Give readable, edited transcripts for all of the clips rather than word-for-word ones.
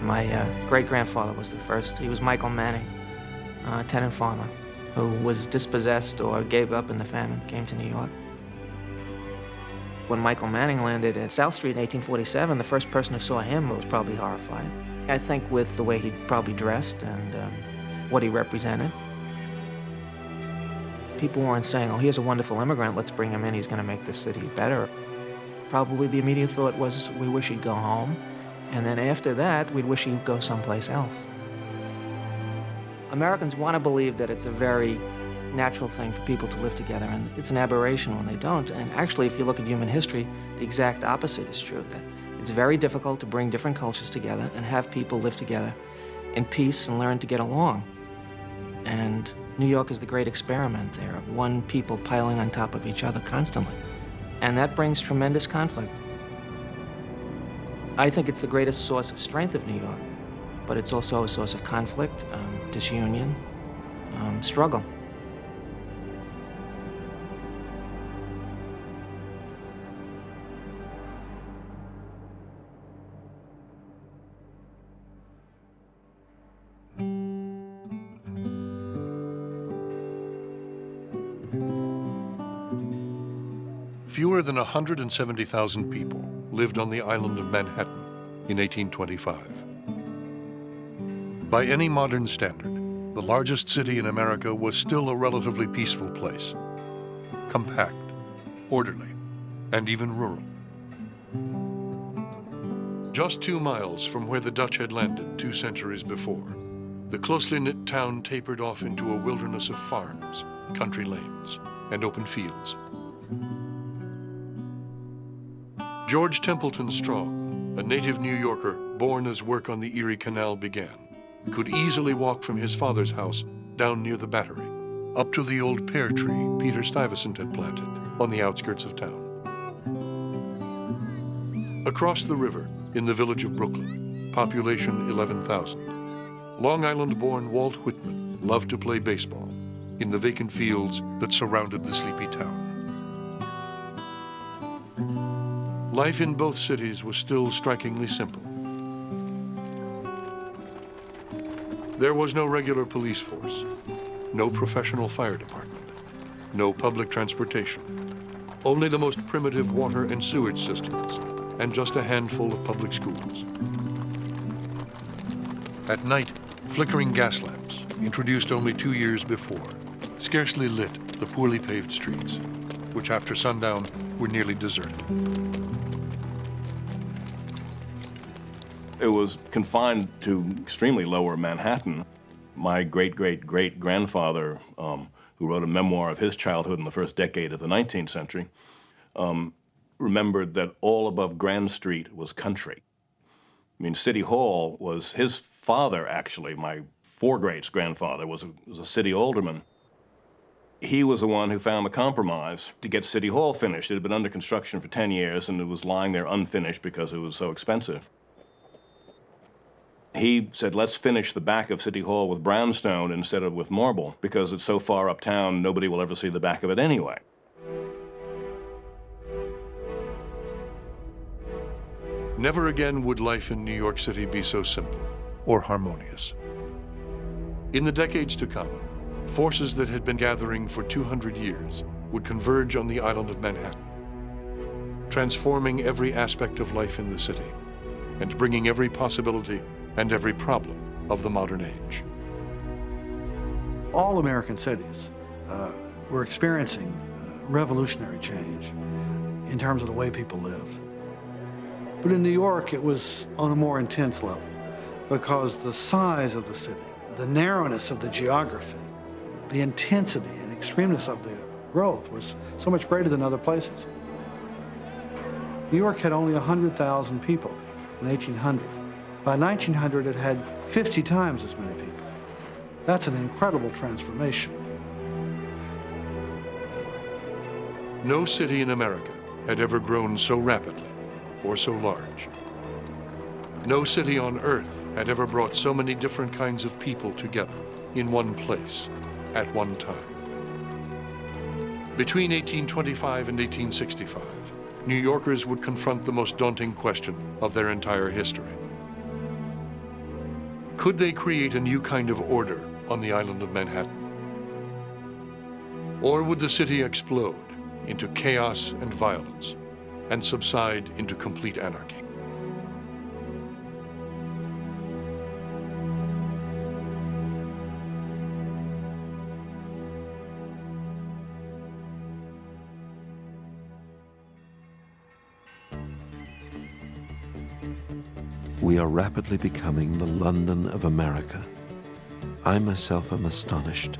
My great-grandfather was the first. He was Michael Manning, a tenant farmer who was dispossessed or gave up in the famine, came to New York. When Michael Manning landed at South Street in 1847, the first person who saw him was probably horrified. I think with the way he probably dressed and what he represented. People weren't saying, oh, here's a wonderful immigrant, let's bring him in, he's going to make this city better. Probably the immediate thought was, we wish he'd go home. And then after that, we'd wish he'd go someplace else. Americans want to believe that it's a very natural thing for people to live together, and it's an aberration when they don't. And actually, if you look at human history, the exact opposite is true, that it's very difficult to bring different cultures together and have people live together in peace and learn to get along. And New York is the great experiment there of one people piling on top of each other constantly. And that brings tremendous conflict. I think it's the greatest source of strength of New York, but it's also a source of conflict, disunion, struggle. Fewer than 170,000 people lived on the island of Manhattan in 1825. By any modern standard, the largest city in America was still a relatively peaceful place, compact, orderly, and even rural. Just 2 miles from where the Dutch had landed 2 centuries before, the closely knit town tapered off into a wilderness of farms, country lanes, and open fields. George Templeton Strong, a native New Yorker born as work on the Erie Canal began, could easily walk from his father's house down near the Battery, up to the old pear tree Peter Stuyvesant had planted on the outskirts of town. Across the river, in the village of Brooklyn, population 11,000, Long Island-born Walt Whitman loved to play baseball in the vacant fields that surrounded the sleepy town. Life in both cities was still strikingly simple. There was no regular police force, no professional fire department, no public transportation, only the most primitive water and sewage systems, and just a handful of public schools. At night, flickering gas lamps, introduced only 2 years before, scarcely lit the poorly paved streets, which after sundown were nearly deserted. It was confined to extremely lower Manhattan. My great-great-great-grandfather, who wrote a memoir of his childhood in the first decade of the 19th century, remembered that all above Grand Street was country. I mean, City Hall was his father, actually. My four-greats-grandfather was a city alderman. He was the one who found the compromise to get City Hall finished. It had been under construction for 10 years, and it was lying there unfinished because it was so expensive. He said, let's finish the back of City Hall with brownstone instead of with marble, because it's so far uptown, nobody will ever see the back of it anyway. Never again would life in New York City be so simple or harmonious. In the decades to come, forces that had been gathering for 200 years would converge on the island of Manhattan, transforming every aspect of life in the city and bringing every possibility and every problem of the modern age. All American cities were experiencing revolutionary change in terms of the way people lived. But in New York, it was on a more intense level because the size of the city, the narrowness of the geography, the intensity and extremeness of the growth was so much greater than other places. New York had only 100,000 people in 1800. By 1900, it had 50 times as many people. That's an incredible transformation. No city in America had ever grown so rapidly or so large. No city on earth had ever brought so many different kinds of people together in one place at one time. Between 1825 and 1865, New Yorkers would confront the most daunting question of their entire history. Could they create a new kind of order on the island of Manhattan? Or would the city explode into chaos and violence and subside into complete anarchy? We are rapidly becoming the London of America. I myself am astonished,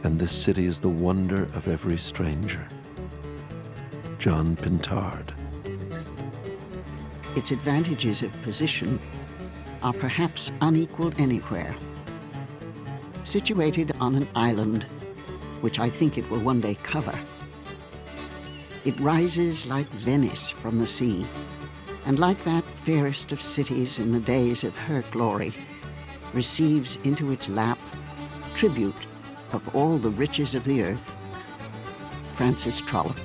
and this city is the wonder of every stranger. John Pintard. Its advantages of position are perhaps unequaled anywhere. Situated on an island, which I think it will one day cover, it rises like Venice from the sea, and like that fairest of cities in the days of her glory, receives into its lap tribute of all the riches of the earth. Francis Trollope.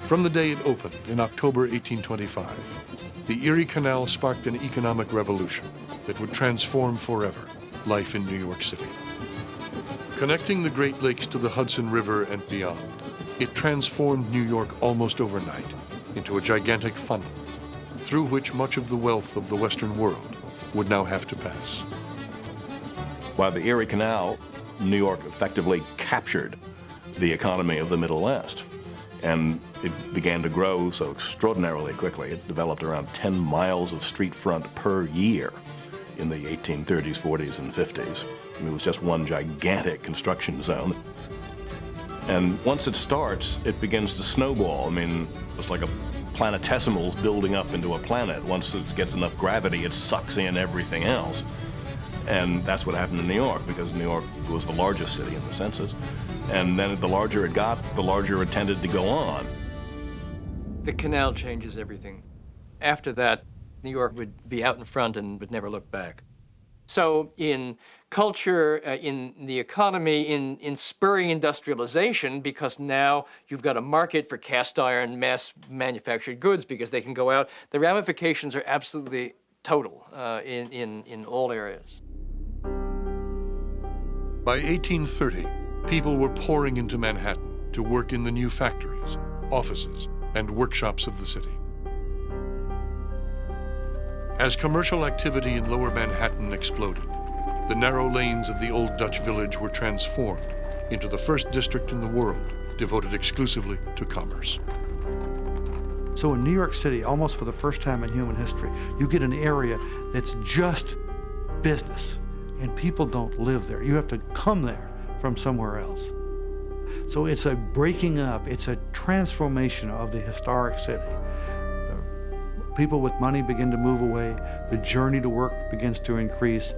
From the day it opened in October 1825, the Erie Canal sparked an economic revolution that would transform forever life in New York City. Connecting the Great Lakes to the Hudson River and beyond, it transformed New York almost overnight into a gigantic funnel through which much of the wealth of the Western world would now have to pass. By the Erie Canal, New York effectively captured the economy of the Middle West. And it began to grow so extraordinarily quickly. It developed around 10 miles of street front per year in the 1830s, 40s, and 50s. I mean, it was just one gigantic construction zone. And once it starts, it begins to snowball. I mean, it's like a planetesimals building up into a planet. Once it gets enough gravity, it sucks in everything else. And that's what happened in New York, because New York was the largest city in the census. And then the larger it got, the larger it tended to go on. The canal changes everything. After that, New York would be out in front and would never look back. So in culture, in the economy, in spurring industrialization, because now you've got a market for cast iron mass manufactured goods because they can go out, the ramifications are absolutely total in all areas. By 1830, people were pouring into Manhattan to work in the new factories, offices, and workshops of the city. As commercial activity in Lower Manhattan exploded, the narrow lanes of the old Dutch village were transformed into the first district in the world devoted exclusively to commerce. So in New York City, almost for the first time in human history, you get an area that's just business, and people don't live there. You have to come there from somewhere else. So it's a breaking up, it's a transformation of the historic city. The people with money begin to move away, the journey to work begins to increase.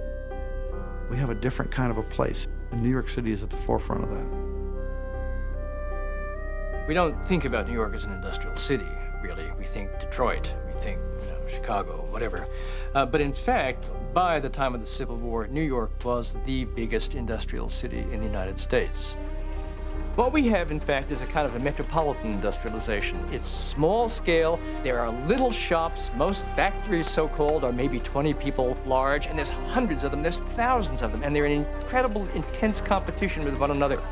We have a different kind of a place, and New York City is at the forefront of that. We don't think about New York as an industrial city, really. We think Detroit, we think Chicago, whatever. But in fact, by the time of the Civil War, New York was the biggest industrial city in the United States. What we have, in fact, is a kind of a metropolitan industrialization. It's small scale, there are little shops, most factories, so-called, are maybe 20 people large, and there's hundreds of them, there's thousands of them, and they're in incredible, intense competition with one another.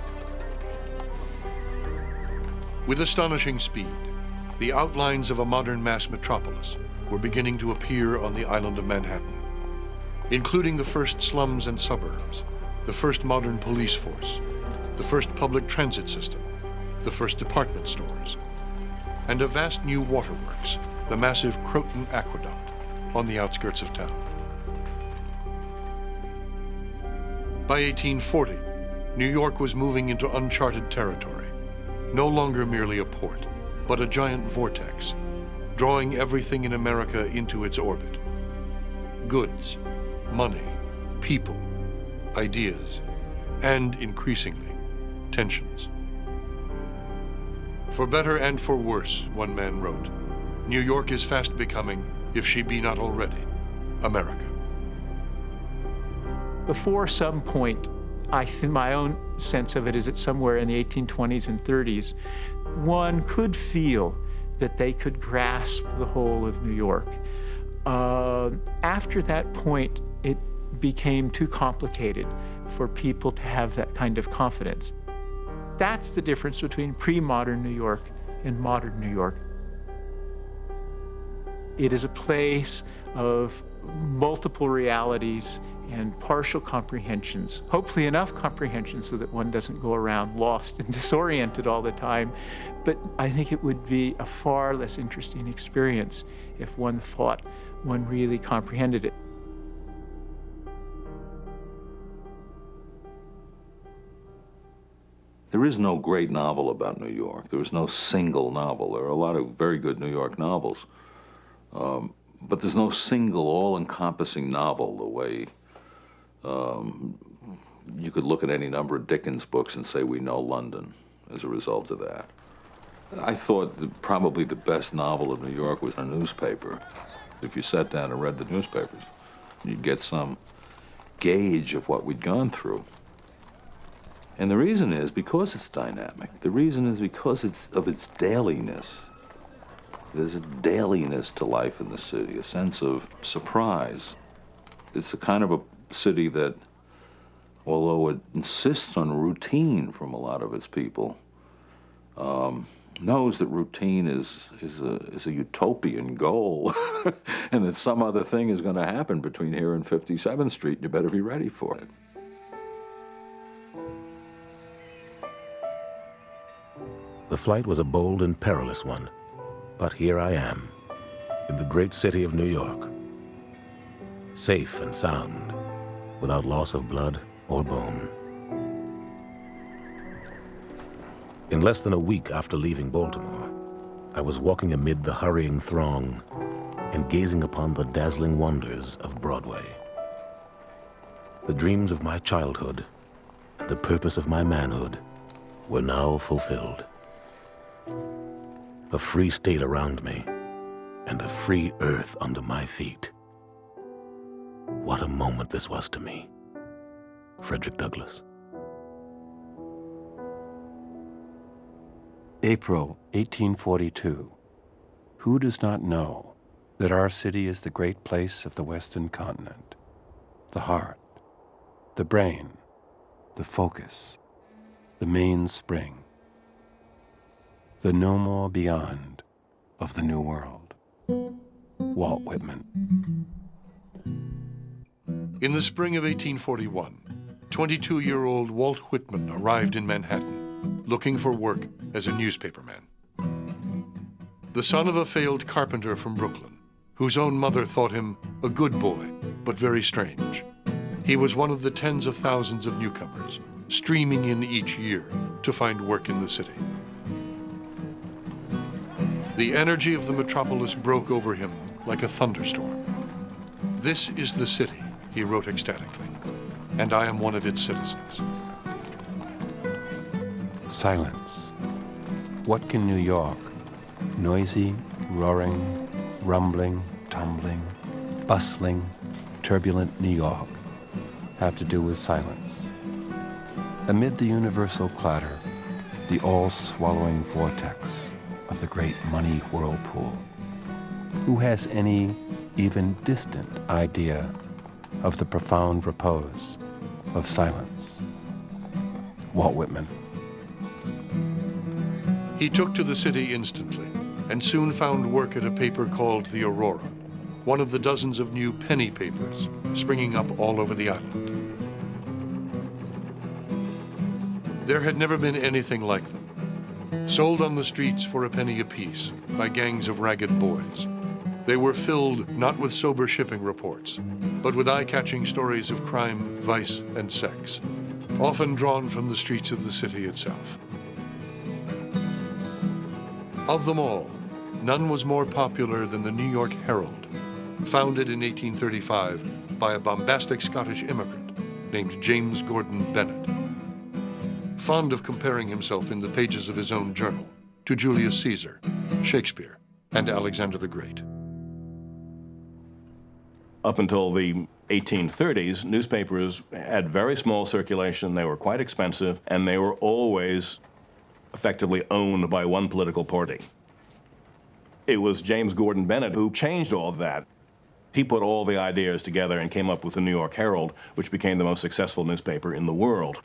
With astonishing speed, the outlines of a modern mass metropolis were beginning to appear on the island of Manhattan, including the first slums and suburbs, the first modern police force, the first public transit system, the first department stores, and a vast new waterworks, the massive Croton Aqueduct, on the outskirts of town. By 1840, New York was moving into uncharted territory, no longer merely a port, but a giant vortex, drawing everything in America into its orbit. Goods, money, people, ideas, and increasingly, tensions. For better and for worse, one man wrote, New York is fast becoming, if she be not already, America. Before some point, I think my own sense of it is that somewhere in the 1820s and 30s, one could feel that they could grasp the whole of New York. After that point, it became too complicated for people to have that kind of confidence. That's the difference between pre-modern New York and modern New York. It is a place of multiple realities and partial comprehensions, hopefully enough comprehension so that one doesn't go around lost and disoriented all the time. But I think it would be a far less interesting experience if one thought one really comprehended it. There is no great novel about New York. There is no single novel. There are a lot of very good New York novels, but there's no single all-encompassing novel the way you could look at any number of Dickens books and say we know London as a result of that. I thought that probably the best novel of New York was a newspaper. If you sat down and read the newspapers, you'd get some gauge of what we'd gone through. And the reason is because it's dynamic. The reason is because of its dailiness. There's a dailiness to life in the city, a sense of surprise. It's a kind of a city that, although it insists on routine from a lot of its people, knows that routine is a utopian goal and that some other thing is going to happen between here and 57th Street. You better be ready for it. The flight was a bold and perilous one, but here I am, in the great city of New York, safe and sound, without loss of blood or bone. In less than a week after leaving Baltimore, I was walking amid the hurrying throng and gazing upon the dazzling wonders of Broadway. The dreams of my childhood and the purpose of my manhood were now fulfilled. A free state around me and a free earth under my feet. What a moment this was to me. Frederick Douglass. April 1842. Who does not know that our city is the great place of the Western continent, the heart, the brain, the focus, the mainspring, the no more beyond of the New World? Walt Whitman. In the spring of 1841, 22-year-old Walt Whitman arrived in Manhattan, looking for work as a newspaperman. The son of a failed carpenter from Brooklyn, whose own mother thought him a good boy, but very strange. He was one of the tens of thousands of newcomers, streaming in each year to find work in the city. The energy of the metropolis broke over him like a thunderstorm. "This is the city," he wrote ecstatically, "and I am one of its citizens." Silence. What can New York, noisy, roaring, rumbling, tumbling, bustling, turbulent New York, have to do with silence? Amid the universal clatter, the all-swallowing vortex of the great money whirlpool, who has any even distant idea of the profound repose of silence? Walt Whitman. He took to the city instantly and soon found work at a paper called the Aurora, one of the dozens of new penny papers springing up all over the island. There had never been anything like them. Sold on the streets for a penny apiece by gangs of ragged boys, they were filled not with sober shipping reports, but with eye-catching stories of crime, vice, and sex, often drawn from the streets of the city itself. Of them all, none was more popular than the New York Herald, founded in 1835 by a bombastic Scottish immigrant named James Gordon Bennett, fond of comparing himself in the pages of his own journal to Julius Caesar, Shakespeare, and Alexander the Great. Up until the 1830s, newspapers had very small circulation, they were quite expensive, and they were always effectively owned by one political party. It was James Gordon Bennett who changed all of that. He put all the ideas together and came up with the New York Herald, which became the most successful newspaper in the world.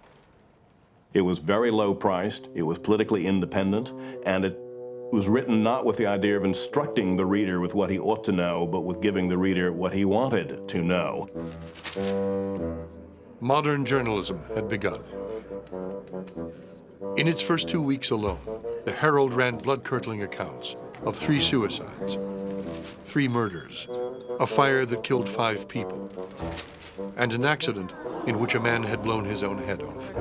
It was very low priced, it was politically independent, and it was written not with the idea of instructing the reader with what he ought to know, but with giving the reader what he wanted to know. Modern journalism had begun. In its first 2 weeks alone, the Herald ran blood-curdling accounts of 3 suicides, 3 murders, a fire that killed 5 people, and an accident in which a man had blown his own head off.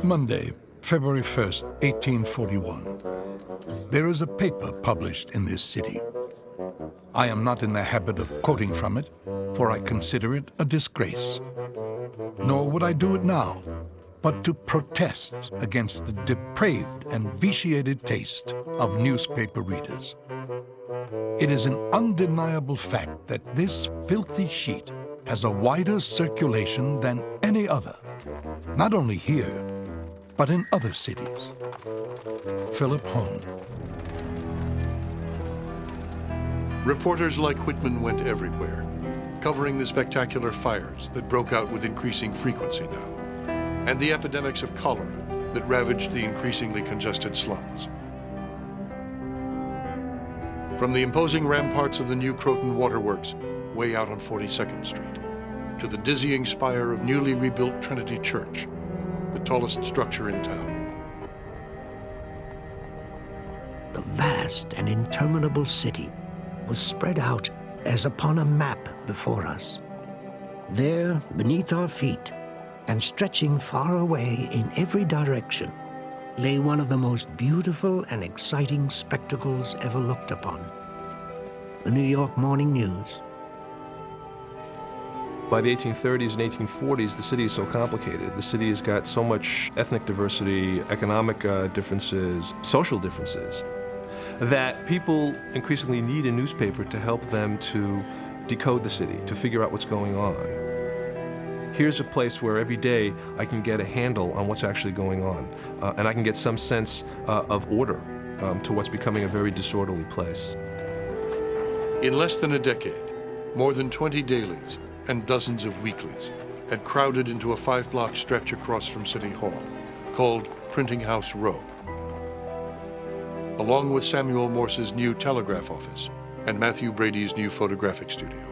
Monday, February 1st, 1841. There is a paper published in this city. I am not in the habit of quoting from it, for I consider it a disgrace. Nor would I do it now, but to protest against the depraved and vitiated taste of newspaper readers. It is an undeniable fact that this filthy sheet has a wider circulation than any other, not only here, but in other cities. Philip Hone. Reporters like Whitman went everywhere, covering the spectacular fires that broke out with increasing frequency now, and the epidemics of cholera that ravaged the increasingly congested slums. From the imposing ramparts of the New Croton Waterworks way out on 42nd Street, to the dizzying spire of newly rebuilt Trinity Church, the tallest structure in town. The vast and interminable city was spread out as upon a map before us. There, beneath our feet, and stretching far away in every direction, lay one of the most beautiful and exciting spectacles ever looked upon. The New York Morning News. By the 1830s and 1840s, the city is so complicated. The city has got so much ethnic diversity, economic differences, social differences, that people increasingly need a newspaper to help them to decode the city, to figure out what's going on. Here's a place where every day I can get a handle on what's actually going on, and I can get some sense of order to what's becoming a very disorderly place. In less than a decade, more than 20 dailies and dozens of weeklies had crowded into a 5-block stretch across from City Hall, called Printing House Row, along with Samuel Morse's new telegraph office and Matthew Brady's new photographic studio.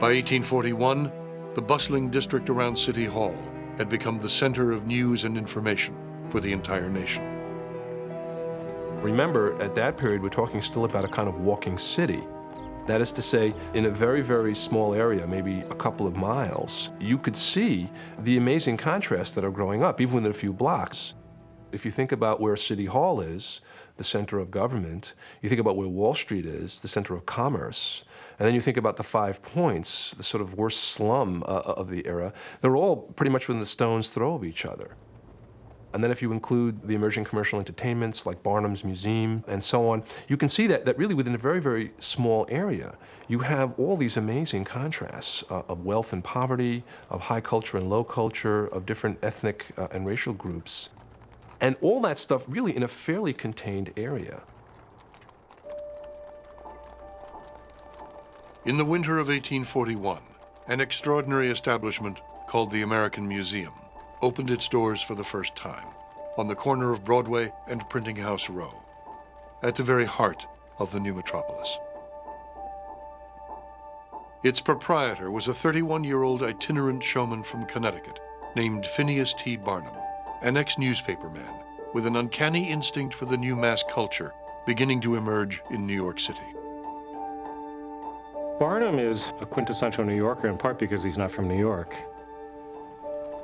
By 1841, the bustling district around City Hall had become the center of news and information for the entire nation. Remember, at that period, we're talking still about a kind of walking city. That is to say, in a very, very small area, maybe a couple of miles, you could see the amazing contrasts that are growing up, even within a few blocks. If you think about where City Hall is, the center of government, you think about where Wall Street is, the center of commerce, and then you think about the 5 Points, the sort of worst slum of the era, they're all pretty much within the stone's throw of each other. And then if you include the emerging commercial entertainments like Barnum's Museum and so on, you can see that really within a very, very small area, you have all these amazing contrasts of wealth and poverty, of high culture and low culture, of different ethnic and racial groups. And all that stuff really in a fairly contained area. In the winter of 1841, an extraordinary establishment called the American Museum opened its doors for the first time on the corner of Broadway and Printing House Row, at the very heart of the new metropolis. Its proprietor was a 31-year-old itinerant showman from Connecticut named Phineas T. Barnum, an ex-newspaper man with an uncanny instinct for the new mass culture beginning to emerge in New York City. Barnum is a quintessential New Yorker in part because he's not from New York.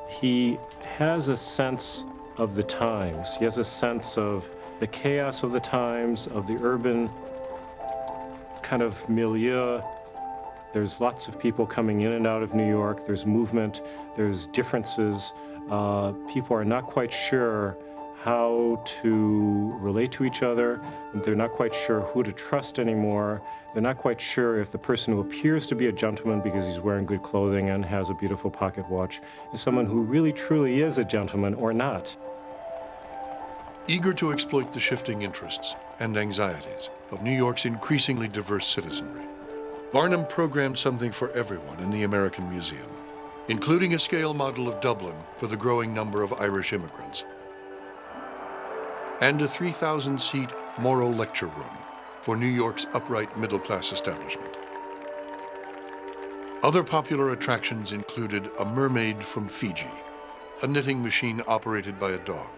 He has a sense of the times. He has a sense of the chaos of the times, of the urban kind of milieu. There's lots of people coming in and out of New York. There's movement. There's differences. People are not quite sure how to relate to each other. They're not quite sure who to trust anymore. They're not quite sure if the person who appears to be a gentleman because he's wearing good clothing and has a beautiful pocket watch is someone who really truly is a gentleman or not. Eager to exploit the shifting interests and anxieties of New York's increasingly diverse citizenry, Barnum programmed something for everyone in the American Museum, including a scale model of Dublin for the growing number of Irish immigrants, and a 3,000-seat moral lecture room for New York's upright middle-class establishment. Other popular attractions included a mermaid from Fiji, a knitting machine operated by a dog,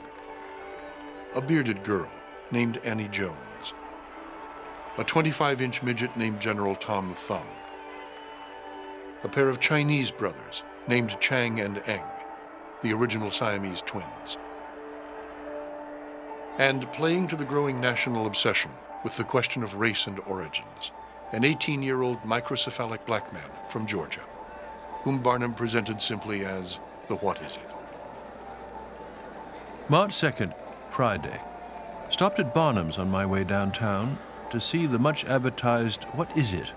a bearded girl named Annie Jones, a 25-inch midget named General Tom Thumb, a pair of Chinese brothers named Chang and Eng, the original Siamese twins, and playing to the growing national obsession with the question of race and origins, an 18-year-old microcephalic black man from Georgia, whom Barnum presented simply as the What Is It? March 2nd, Friday. Stopped at Barnum's on my way downtown to see the much advertised What Is It?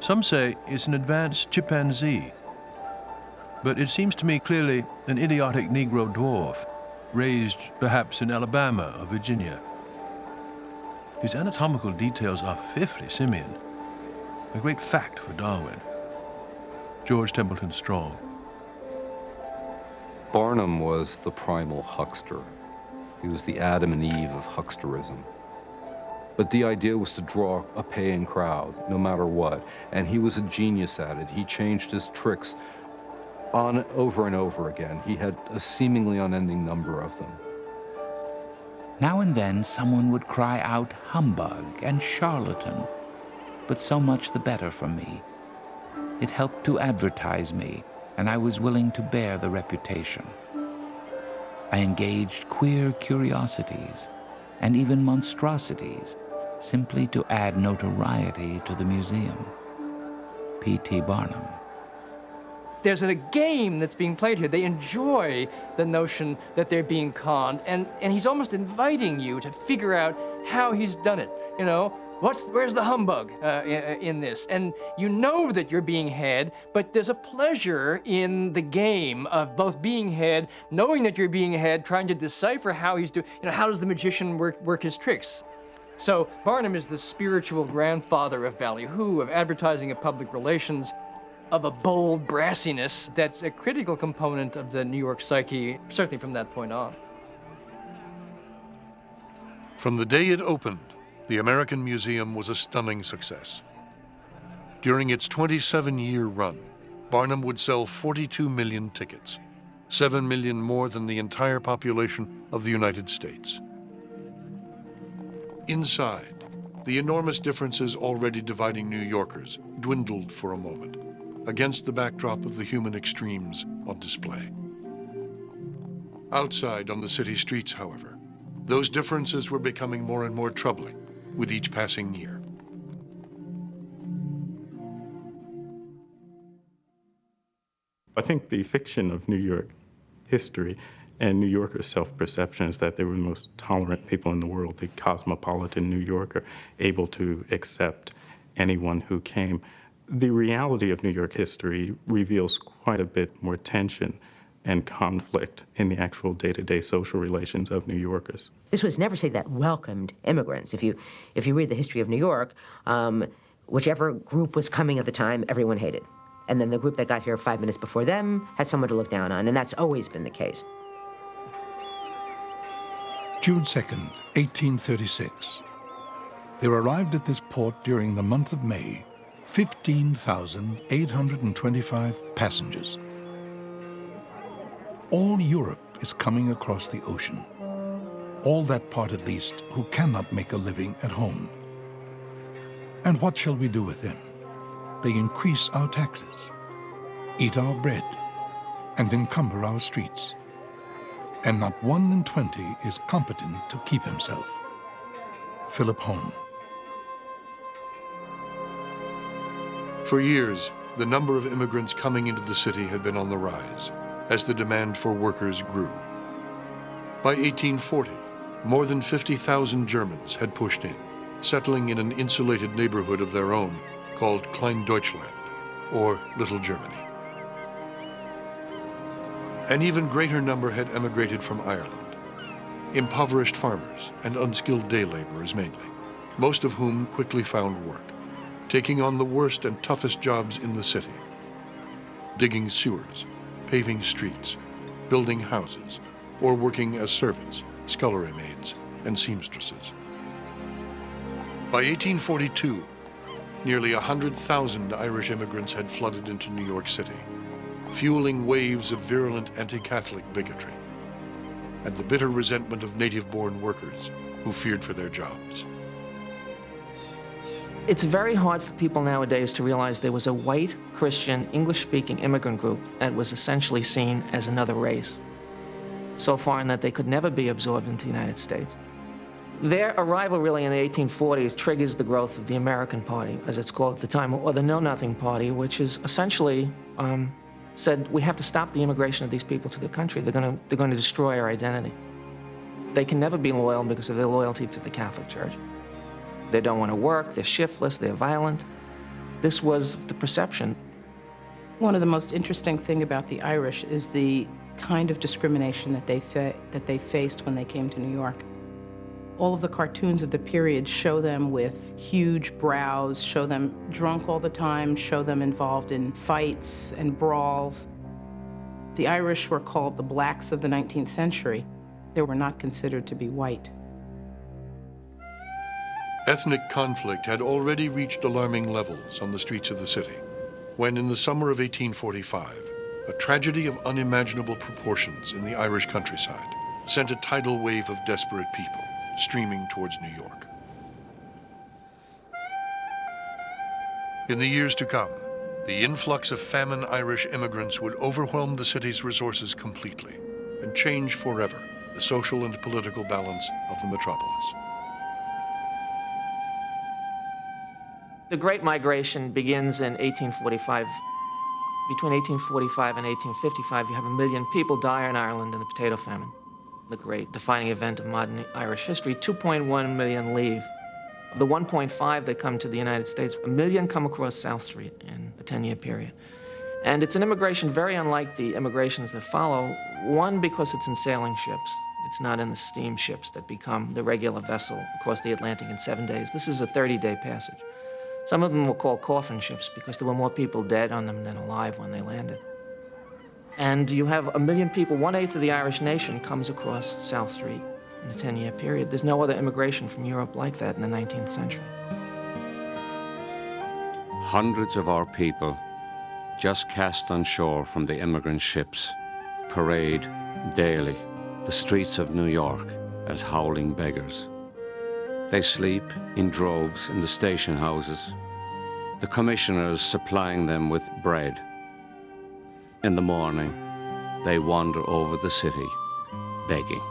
Some say it's an advanced chimpanzee, but it seems to me clearly an idiotic Negro dwarf, raised perhaps in Alabama or Virginia. His anatomical details are fifthly simian, a great fact for Darwin. George Templeton Strong. Barnum was the primal huckster. He was the Adam and Eve of hucksterism. But the idea was to draw a paying crowd, no matter what, and he was a genius at it. He changed his tricks over and over again. He had a seemingly unending number of them. Now and then someone would cry out humbug and charlatan, but so much the better for me. It helped to advertise me, and I was willing to bear the reputation. I engaged queer curiosities and even monstrosities simply to add notoriety to the museum. P.T. Barnum. There's a game that's being played here. They enjoy the notion that they're being conned, and he's almost inviting you to figure out how he's done it. You know, where's the humbug in this? And you know that you're being had, but there's a pleasure in the game of both being had, knowing that you're being had, trying to decipher how he's doing. You know, how does the magician work his tricks? So Barnum is the spiritual grandfather of ballyhoo, of advertising, of public relations, of a bold brassiness that's a critical component of the New York psyche, certainly from that point on. From the day it opened, the American Museum was a stunning success. During its 27-year run, Barnum would sell 42 million tickets, 7 million more than the entire population of the United States. Inside, the enormous differences already dividing New Yorkers dwindled for a moment, against the backdrop of the human extremes on display. Outside on the city streets, however, those differences were becoming more and more troubling with each passing year. I think the fiction of New York history and New Yorkers' self-perception is that they were the most tolerant people in the world, the cosmopolitan New Yorker, able to accept anyone who came. The reality of New York history reveals quite a bit more tension and conflict in the actual day-to-day social relations of New Yorkers. This was never, say, that welcomed immigrants. If you read the history of New York, whichever group was coming at the time, everyone hated. And then the group that got here 5 minutes before them had someone to look down on, and that's always been the case. June 2nd, 1836. There arrived at this port during the month of May 15,825 passengers. All Europe is coming across the ocean. All that part, at least, who cannot make a living at home. And what shall we do with them? They increase our taxes, eat our bread, and encumber our streets. And not 1 in 20 is competent to keep himself. Philip Home. For years, the number of immigrants coming into the city had been on the rise as the demand for workers grew. By 1840, more than 50,000 Germans had pushed in, settling in an insulated neighborhood of their own called Klein Deutschland, or Little Germany. An even greater number had emigrated from Ireland. impoverished farmers and unskilled day laborers mainly, most of whom quickly found work, taking on the worst and toughest jobs in the city: digging sewers, paving streets, building houses, or working as servants, scullery maids, and seamstresses. By 1842, nearly 100,000 Irish immigrants had flooded into New York City, fueling waves of virulent anti-Catholic bigotry and the bitter resentment of native-born workers who feared for their jobs. It's very hard for people nowadays to realize there was a white, Christian, English-speaking immigrant group that was essentially seen as another race, so foreign that they could never be absorbed into the United States. Their arrival really in the 1840s triggers the growth of the American Party, as it's called at the time, or the Know-Nothing Party, which is essentially said, we have to stop the immigration of these people to the country. They're going to destroy our identity. They can never be loyal because of their loyalty to the Catholic Church. They don't want to work, they're shiftless, they're violent. This was the perception. One of the most interesting things about the Irish is the kind of discrimination that they faced when they came to New York. All of the cartoons of the period show them with huge brows, show them drunk all the time, show them involved in fights and brawls. The Irish were called the blacks of the 19th century. They were not considered to be white. Ethnic conflict had already reached alarming levels on the streets of the city when, in the summer of 1845, a tragedy of unimaginable proportions in the Irish countryside sent a tidal wave of desperate people streaming towards New York. In the years to come, the influx of famine Irish immigrants would overwhelm the city's resources completely and change forever the social and political balance of the metropolis. The Great Migration begins in 1845. Between 1845 and 1855, you have 1 million people die in Ireland in the potato famine, the great defining event of modern Irish history. 2.1 million leave. Of the 1.5 that come to the United States, 1 million come across South Street in a 10-year period. And it's an immigration very unlike the immigrations that follow. One, because it's in sailing ships. It's not in the steamships that become the regular vessel across the Atlantic in 7 days. This is a 30-day passage. Some of them were called coffin ships because there were more people dead on them than alive when they landed. And you have 1 million people, 1/8 of the Irish nation comes across South Street in a 10-year period. There's no other immigration from Europe like that in the 19th century. Hundreds of our people, just cast on shore from the immigrant ships, parade daily the streets of New York as howling beggars. They sleep in droves in the station houses, the commissioners supplying them with bread. In the morning, they wander over the city, begging.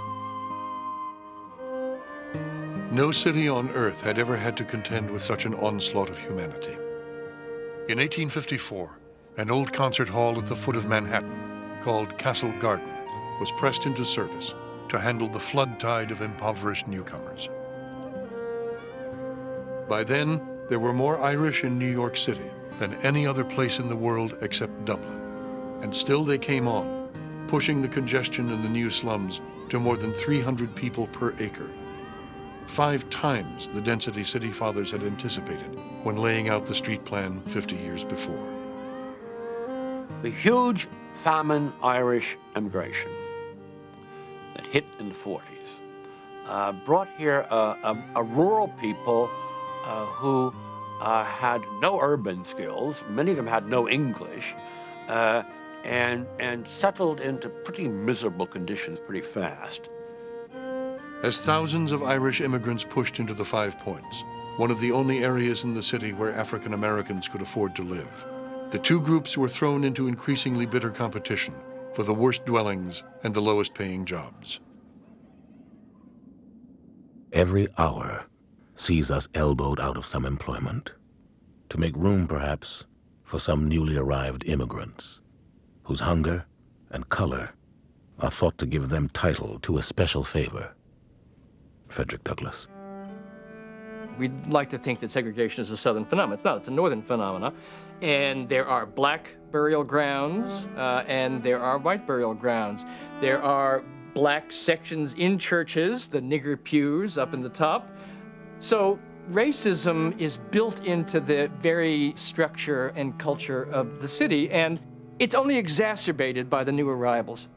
No city on earth had ever had to contend with such an onslaught of humanity. In 1854, an old concert hall at the foot of Manhattan, called Castle Garden, was pressed into service to handle the flood tide of impoverished newcomers. By then, there were more Irish in New York City than any other place in the world except Dublin. And still they came on, pushing the congestion in the new slums to more than 300 people per acre. 5 times the density city fathers had anticipated when laying out the street plan 50 years before. The huge famine Irish immigration that hit in the 40s brought here a rural people who had no urban skills. Many of them had no English, and settled into pretty miserable conditions pretty fast. As thousands of Irish immigrants pushed into the 5 Points, one of the only areas in the city where African Americans could afford to live, the two groups were thrown into increasingly bitter competition for the worst dwellings and the lowest paying jobs. Every hour sees us elbowed out of some employment, to make room, perhaps, for some newly arrived immigrants, whose hunger and color are thought to give them title to a special favor. Frederick Douglass. We'd like to think that segregation is a Southern phenomenon. It's not, it's a Northern phenomenon. And there are black burial grounds, and there are white burial grounds. There are black sections in churches, the nigger pews up in the top. So racism is built into the very structure and culture of the city, and it's only exacerbated by the new arrivals.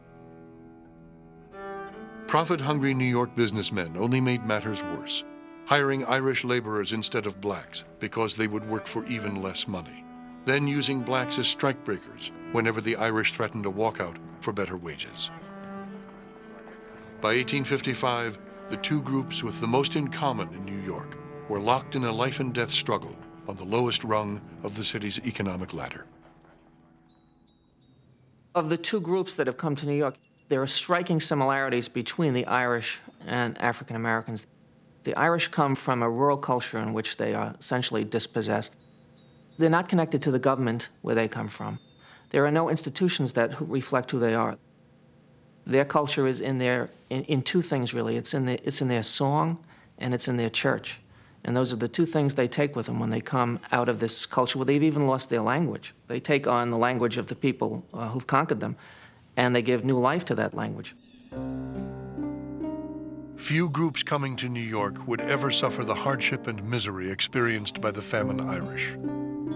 Profit-hungry New York businessmen only made matters worse, hiring Irish laborers instead of blacks because they would work for even less money, then using blacks as strikebreakers whenever the Irish threatened a walkout for better wages. By 1855, the two groups with the most in common in New York were locked in a life-and-death struggle on the lowest rung of the city's economic ladder. Of the two groups that have come to New York, there are striking similarities between the Irish and African Americans. The Irish come from a rural culture in which they are essentially dispossessed. They're not connected to the government where they come from. There are no institutions that reflect who they are. Their culture is in two things, really. It's in their song and it's in their church. And those are the two things they take with them when they come out of this culture where they've even lost their language. They take on the language of the people who've conquered them, and they give new life to that language. Few groups coming to New York would ever suffer the hardship and misery experienced by the famine Irish,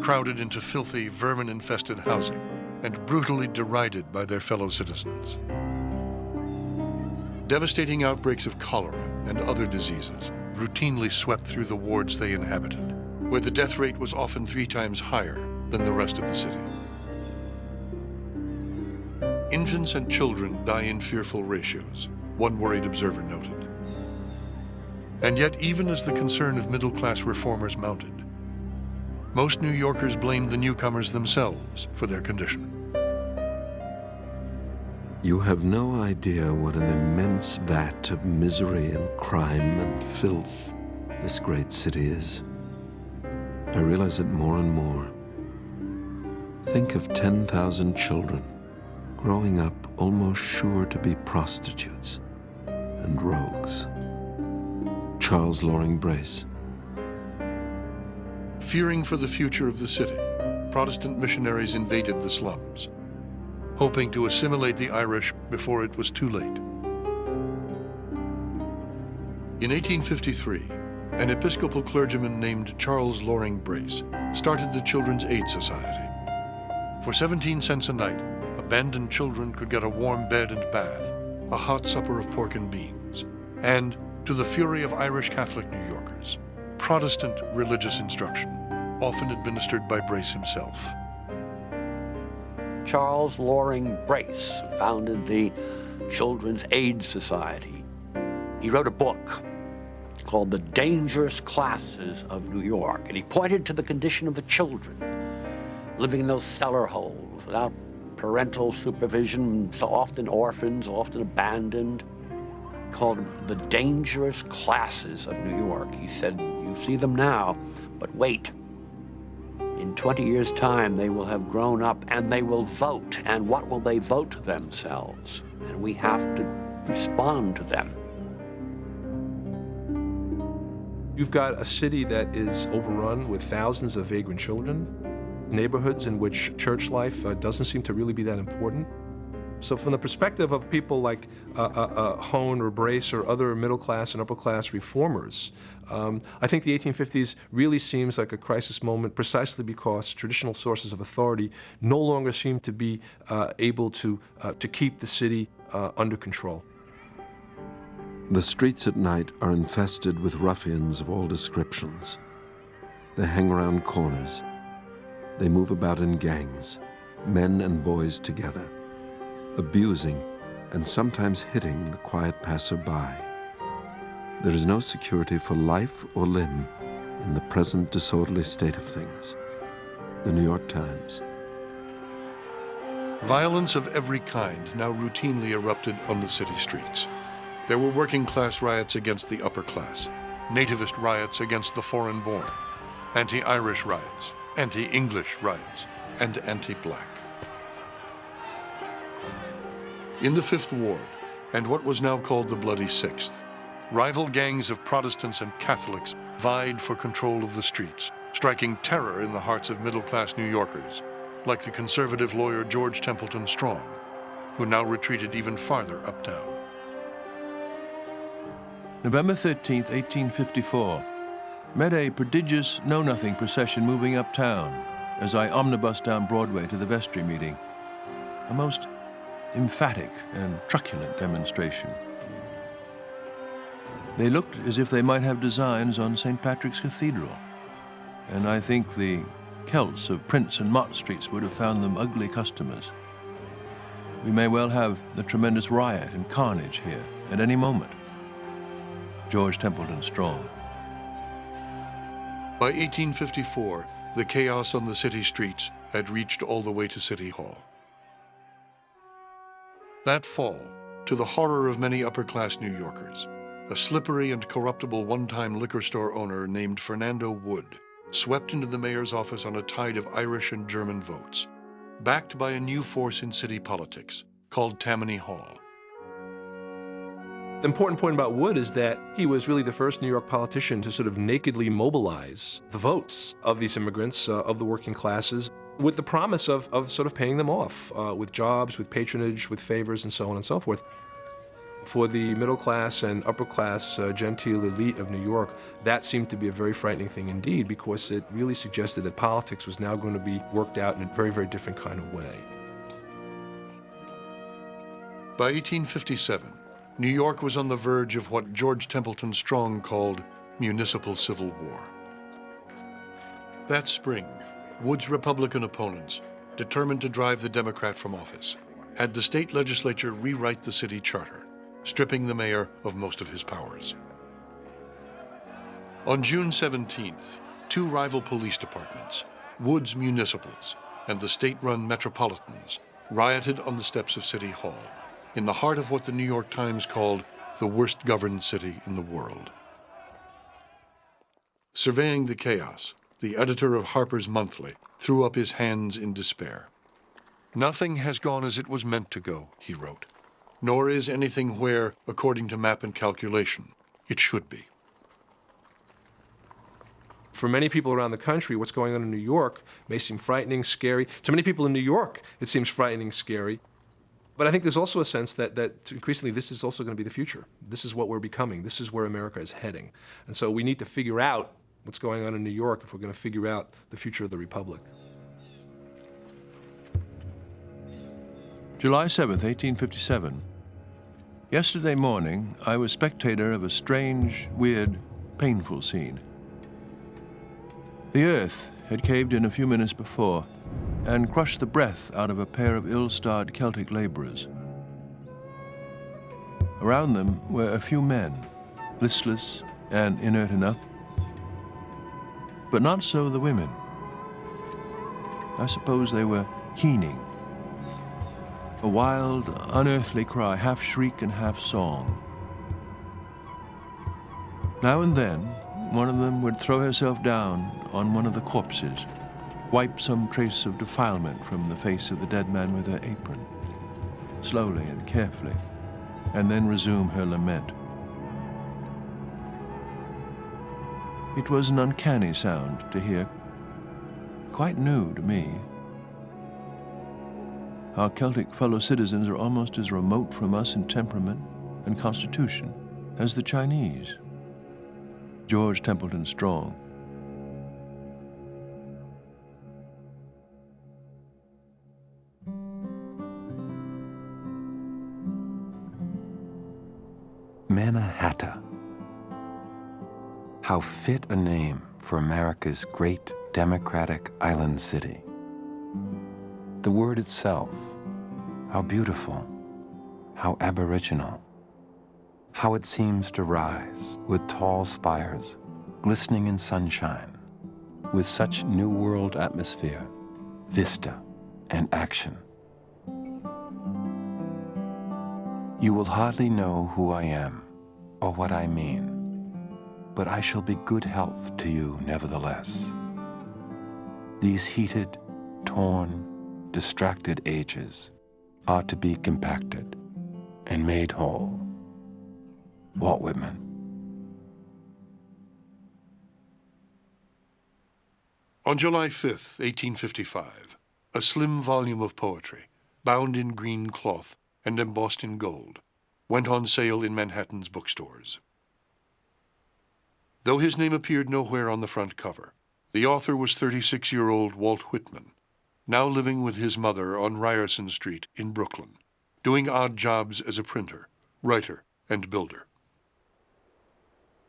crowded into filthy, vermin-infested housing and brutally derided by their fellow citizens. Devastating outbreaks of cholera and other diseases routinely swept through the wards they inhabited, where the death rate was often 3 times higher than the rest of the city. Infants and children die in fearful ratios, one worried observer noted. And yet, even as the concern of middle-class reformers mounted, most New Yorkers blamed the newcomers themselves for their condition. You have no idea what an immense vat of misery and crime and filth this great city is. I realize it more and more. Think of 10,000 children growing up almost sure to be prostitutes and rogues. Charles Loring Brace. Fearing for the future of the city, Protestant missionaries invaded the slums, hoping to assimilate the Irish before it was too late. In 1853, an Episcopal clergyman named Charles Loring Brace started the Children's Aid Society. For 17 cents a night, abandoned children could get a warm bed and bath, a hot supper of pork and beans, and, to the fury of Irish Catholic New Yorkers, Protestant religious instruction, often administered by Brace himself. Charles Loring Brace founded the Children's Aid Society. He wrote a book called The Dangerous Classes of New York, and he pointed to the condition of the children living in those cellar holes without parental supervision, so often orphans, often abandoned. He called them the dangerous classes of New York. He said, you see them now, but wait. In 20 years' time, they will have grown up and they will vote. And what will they vote themselves? And we have to respond to them. You've got a city that is overrun with thousands of vagrant children, neighborhoods in which church life doesn't seem to really be that important. So from the perspective of people like Hone or Brace or other middle-class and upper-class reformers, I think the 1850s really seems like a crisis moment precisely because traditional sources of authority no longer seem to be able to keep the city under control. The streets at night are infested with ruffians of all descriptions. They hang around corners. They move about in gangs, men and boys together, abusing and sometimes hitting the quiet passerby. There is no security for life or limb in the present disorderly state of things. The New York Times. Violence of every kind now routinely erupted on the city streets. There were working-class riots against the upper class, nativist riots against the foreign-born, anti-Irish riots, anti-English riots, and anti-black. In the Fifth Ward, and what was now called the Bloody Sixth, rival gangs of Protestants and Catholics vied for control of the streets, striking terror in the hearts of middle-class New Yorkers, like the conservative lawyer George Templeton Strong, who now retreated even farther uptown. November 13th, 1854. Met a prodigious know-nothing procession moving uptown as I omnibused down Broadway to the vestry meeting. A most emphatic and truculent demonstration. They looked as if they might have designs on St. Patrick's Cathedral, and I think the Celts of Prince and Mott Streets would have found them ugly customers. We may well have the tremendous riot and carnage here at any moment. George Templeton Strong. By 1854, the chaos on the city streets had reached all the way to City Hall. That fall, to the horror of many upper-class New Yorkers, a slippery and corruptible one-time liquor store owner named Fernando Wood swept into the mayor's office on a tide of Irish and German votes, backed by a new force in city politics called Tammany Hall. The important point about Wood is that he was really the first New York politician to sort of nakedly mobilize the votes of these immigrants, of the working classes, with the promise of sort of paying them off with jobs, with patronage, with favors, and so on and so forth. For the middle class and upper class genteel elite of New York, that seemed to be a very frightening thing indeed, because it really suggested that politics was now going to be worked out in a very, very different kind of way. By 1857, New York was on the verge of what George Templeton Strong called municipal civil war. That spring, Wood's Republican opponents, determined to drive the Democrat from office, had the state legislature rewrite the city charter, stripping the mayor of most of his powers. On June 17th, two rival police departments, Wood's Municipals and the state-run Metropolitans, rioted on the steps of City Hall, in the heart of what the New York Times called the worst governed city in the world. Surveying the chaos, the editor of Harper's Monthly threw up his hands in despair. "Nothing has gone as it was meant to go," he wrote, "nor is anything where, according to map and calculation, it should be." For many people around the country, what's going on in New York may seem frightening, scary. To many people in New York, it seems frightening, scary. But I think there's also a sense that increasingly this is also going to be the future. This is what we're becoming. This is where America is heading. And so we need to figure out what's going on in New York if we're going to figure out the future of the Republic. July 7th, 1857. Yesterday morning, I was spectator of a strange, weird, painful scene. The earth had caved in a few minutes before and crushed the breath out of a pair of ill-starred Celtic laborers. Around them were a few men, listless and inert enough, but not so the women. I suppose they were keening. A wild, unearthly cry, half shriek and half song. Now and then, one of them would throw herself down on one of the corpses, wipe some trace of defilement from the face of the dead man with her apron, slowly and carefully, and then resume her lament. It was an uncanny sound to hear, quite new to me. Our Celtic fellow citizens are almost as remote from us in temperament and constitution as the Chinese. George Templeton Strong. Mannahatta. How fit a name for America's great democratic island city. The word itself, how beautiful, how aboriginal, how it seems to rise with tall spires, glistening in sunshine, with such New World atmosphere, vista, and action. You will hardly know who I am or what I mean, but I shall be good health to you nevertheless. These heated, torn, distracted ages are to be compacted and made whole. Walt Whitman. On July 5th, 1855, a slim volume of poetry, bound in green cloth and embossed in gold, went on sale in Manhattan's bookstores. Though his name appeared nowhere on the front cover, the author was 36-year-old Walt Whitman, now living with his mother on Ryerson Street in Brooklyn, doing odd jobs as a printer, writer, and builder.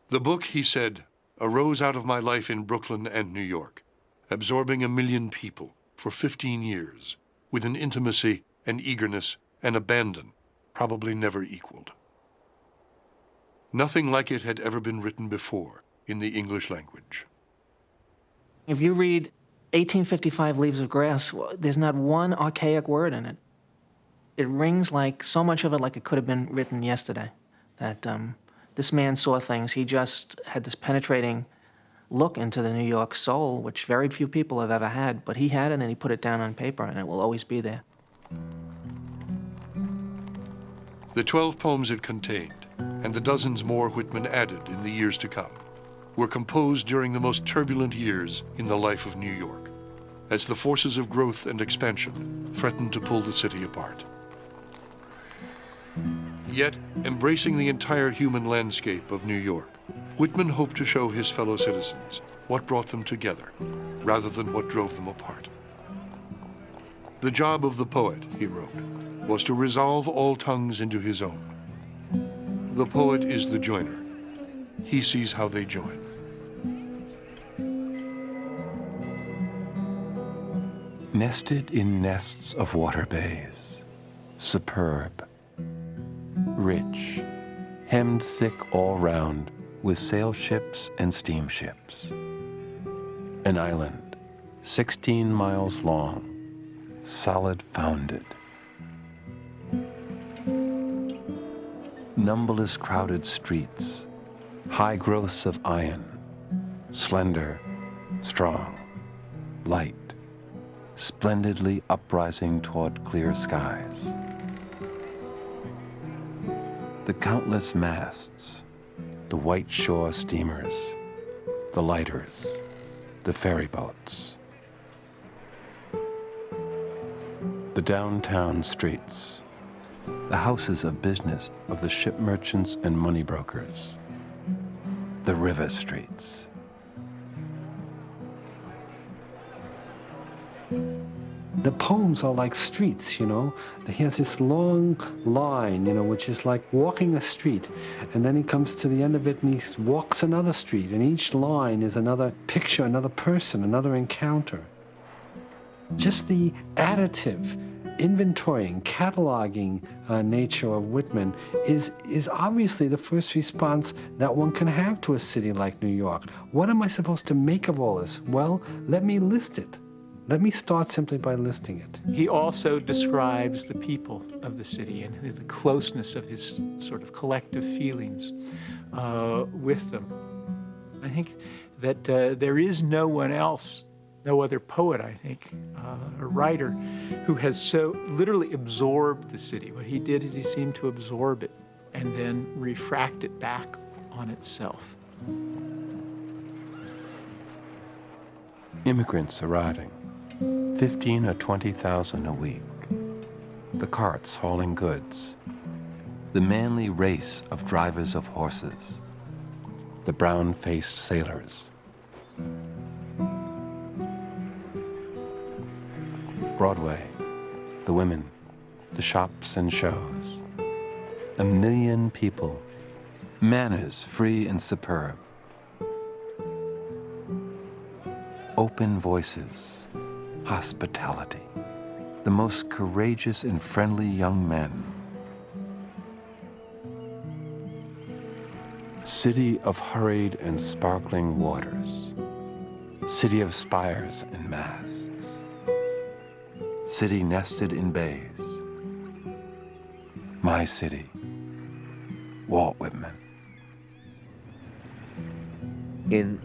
The book, he said, arose out of my life in Brooklyn and New York, absorbing 1 million people for 15 years, with an intimacy, an eagerness, and abandon probably never equaled. Nothing like it had ever been written before in the English language. If you read 1855 Leaves of Grass, there's not one archaic word in it. It rings like so much of it like it could have been written yesterday, that this man saw things. He just had this penetrating look into the New York soul, which very few people have ever had, but he had it and he put it down on paper, and it will always be there. The 12 poems it contained, and the dozens more Whitman added in the years to come, were composed during the most turbulent years in the life of New York, as the forces of growth and expansion threatened to pull the city apart. Yet, embracing the entire human landscape of New York, Whitman hoped to show his fellow citizens what brought them together, rather than what drove them apart. The job of the poet, he wrote, was to resolve all tongues into his own. The poet is the joiner. He sees how they join. Nested in nests of water bays, superb, rich, hemmed thick all round with sail ships and steamships. An island, 16 miles long, solid founded. Numberless crowded streets, high growths of iron, slender, strong, light, splendidly uprising toward clear skies. The countless masts, the white shore steamers, the lighters, the ferry boats. The downtown streets, the houses of business of the ship merchants and money brokers, the river streets. The poems are like streets, you know. He has this long line, you know, which is like walking a street. And then he comes to the end of it and he walks another street. And each line is another picture, another person, another encounter. Just the additive, inventorying, cataloging nature of Whitman is obviously the first response that one can have to a city like New York. What am I supposed to make of all this? Well, let me list it. Let me start simply by listing it. He also describes the people of the city and the closeness of his sort of collective feelings with them. I think that there is no one else, no other poet, I think, or writer, who has so literally absorbed the city. What he did is he seemed to absorb it and then refract it back on itself. Immigrants arriving, 15 or 20,000 a week. The carts hauling goods. The manly race of drivers of horses. The brown-faced sailors. Broadway, the women, the shops and shows. 1 million people. Manners free and superb. Open voices. Hospitality, the most courageous and friendly young men. City of hurried and sparkling waters, city of spires and masts, city nested in bays. My city, Walt Whitman. In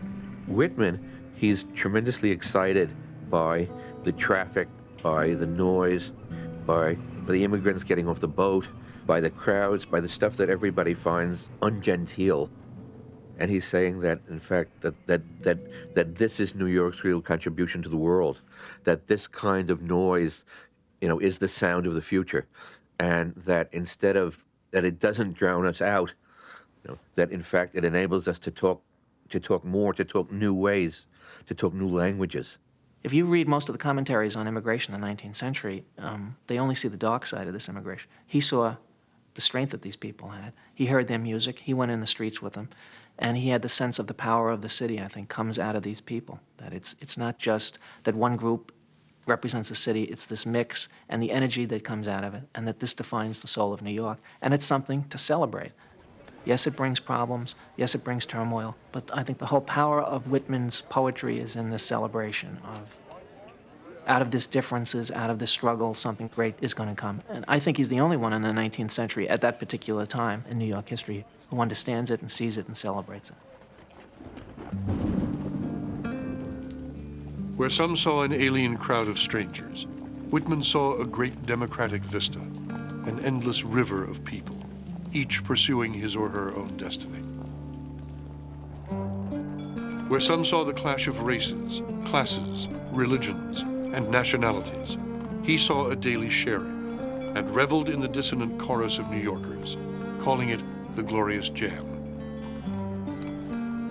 Whitman, he's tremendously excited by the traffic, by the noise, by the immigrants getting off the boat, by the crowds, by the stuff that everybody finds ungenteel. And he's saying that, in fact, that this is New York's real contribution to the world, that this kind of noise, you know, is the sound of the future, and that that it doesn't drown us out, you know, that in fact it enables us to talk to talk more, to talk new ways, to talk new languages. If you read most of the commentaries on immigration in the 19th century, they only see the dark side of this immigration. He saw the strength that these people had. He heard their music. He went in the streets with them. And he had the sense of the power of the city, I think, comes out of these people. That it's not just that one group represents the city, it's this mix and the energy that comes out of it, and that this defines the soul of New York. And it's something to celebrate. Yes, it brings problems. Yes, it brings turmoil. But I think the whole power of Whitman's poetry is in this celebration of, out of this differences, out of this struggle, something great is going to come. And I think he's the only one in the 19th century at that particular time in New York history who understands it and sees it and celebrates it. Where some saw an alien crowd of strangers, Whitman saw a great democratic vista, an endless river of people, each pursuing his or her own destiny. Where some saw the clash of races, classes, religions, and nationalities, he saw a daily sharing and reveled in the dissonant chorus of New Yorkers, calling it the glorious jam.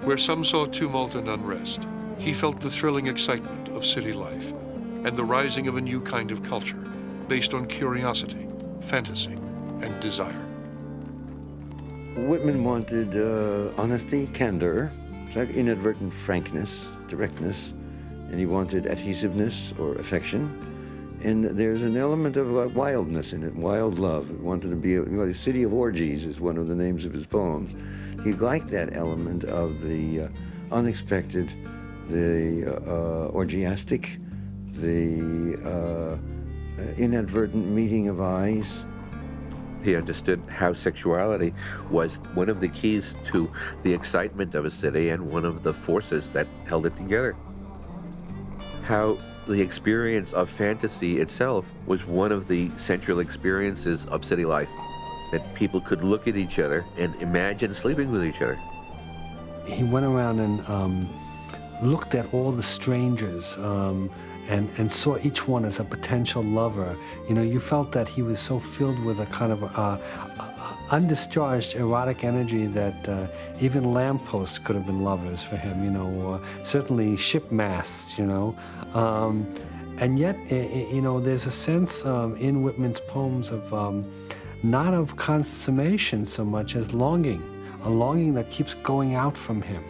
Where some saw tumult and unrest, he felt the thrilling excitement of city life and the rising of a new kind of culture based on curiosity, fantasy, and desire. Whitman wanted honesty, candor, like inadvertent frankness, directness, and he wanted adhesiveness or affection. And there's an element of wildness in it, wild love. He wanted to be the city of orgies is one of the names of his poems. He liked that element of the unexpected, the orgiastic, the inadvertent meeting of eyes. He understood how sexuality was one of the keys to the excitement of a city and one of the forces that held it together. How the experience of fantasy itself was one of the central experiences of city life, that people could look at each other and imagine sleeping with each other. He went around and looked at all the strangers and saw each one as a potential lover. You know, you felt that he was so filled with a kind of undischarged erotic energy that even lampposts could have been lovers for him, you know, or certainly ship masts, you know. And yet, you know, there's a sense in Whitman's poems of not of consummation so much as longing, a longing that keeps going out from him.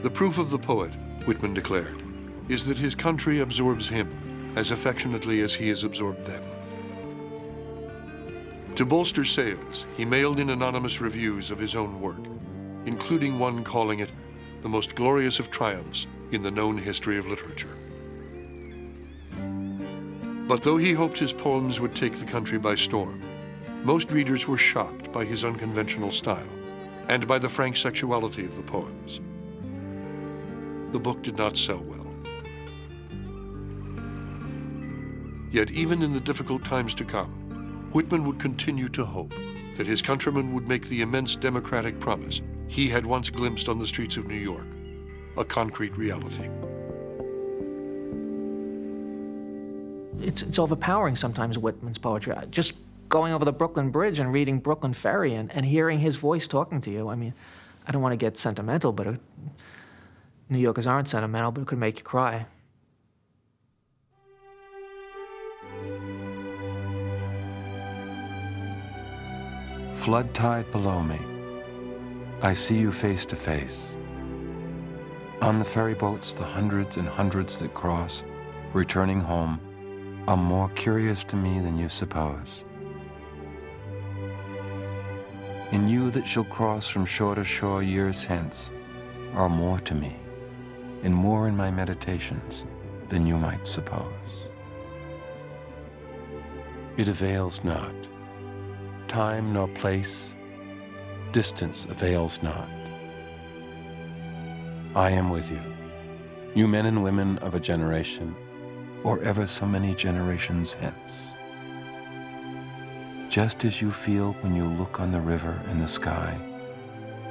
The proof of the poet, Whitman declared, is that his country absorbs him as affectionately as he has absorbed them. To bolster sales, he mailed in anonymous reviews of his own work, including one calling it the most glorious of triumphs in the known history of literature. But though he hoped his poems would take the country by storm, most readers were shocked by his unconventional style and by the frank sexuality of the poems. The book did not sell well. Yet even in the difficult times to come, Whitman would continue to hope that his countrymen would make the immense democratic promise he had once glimpsed on the streets of New York a concrete reality. It's overpowering sometimes, Whitman's poetry. Just going over the Brooklyn Bridge and reading Brooklyn Ferry and hearing his voice talking to you. I mean, I don't want to get sentimental, but New Yorkers aren't sentimental, but it could make you cry. Flood tide below me. I see you face to face. On the ferry boats, the hundreds and hundreds that cross, returning home, are more curious to me than you suppose. And you that shall cross from shore to shore years hence are more to me, and more in my meditations than you might suppose. It avails not. Time nor place, distance avails not. I am with you, you men and women of a generation, or ever so many generations hence. Just as you feel when you look on the river and the sky,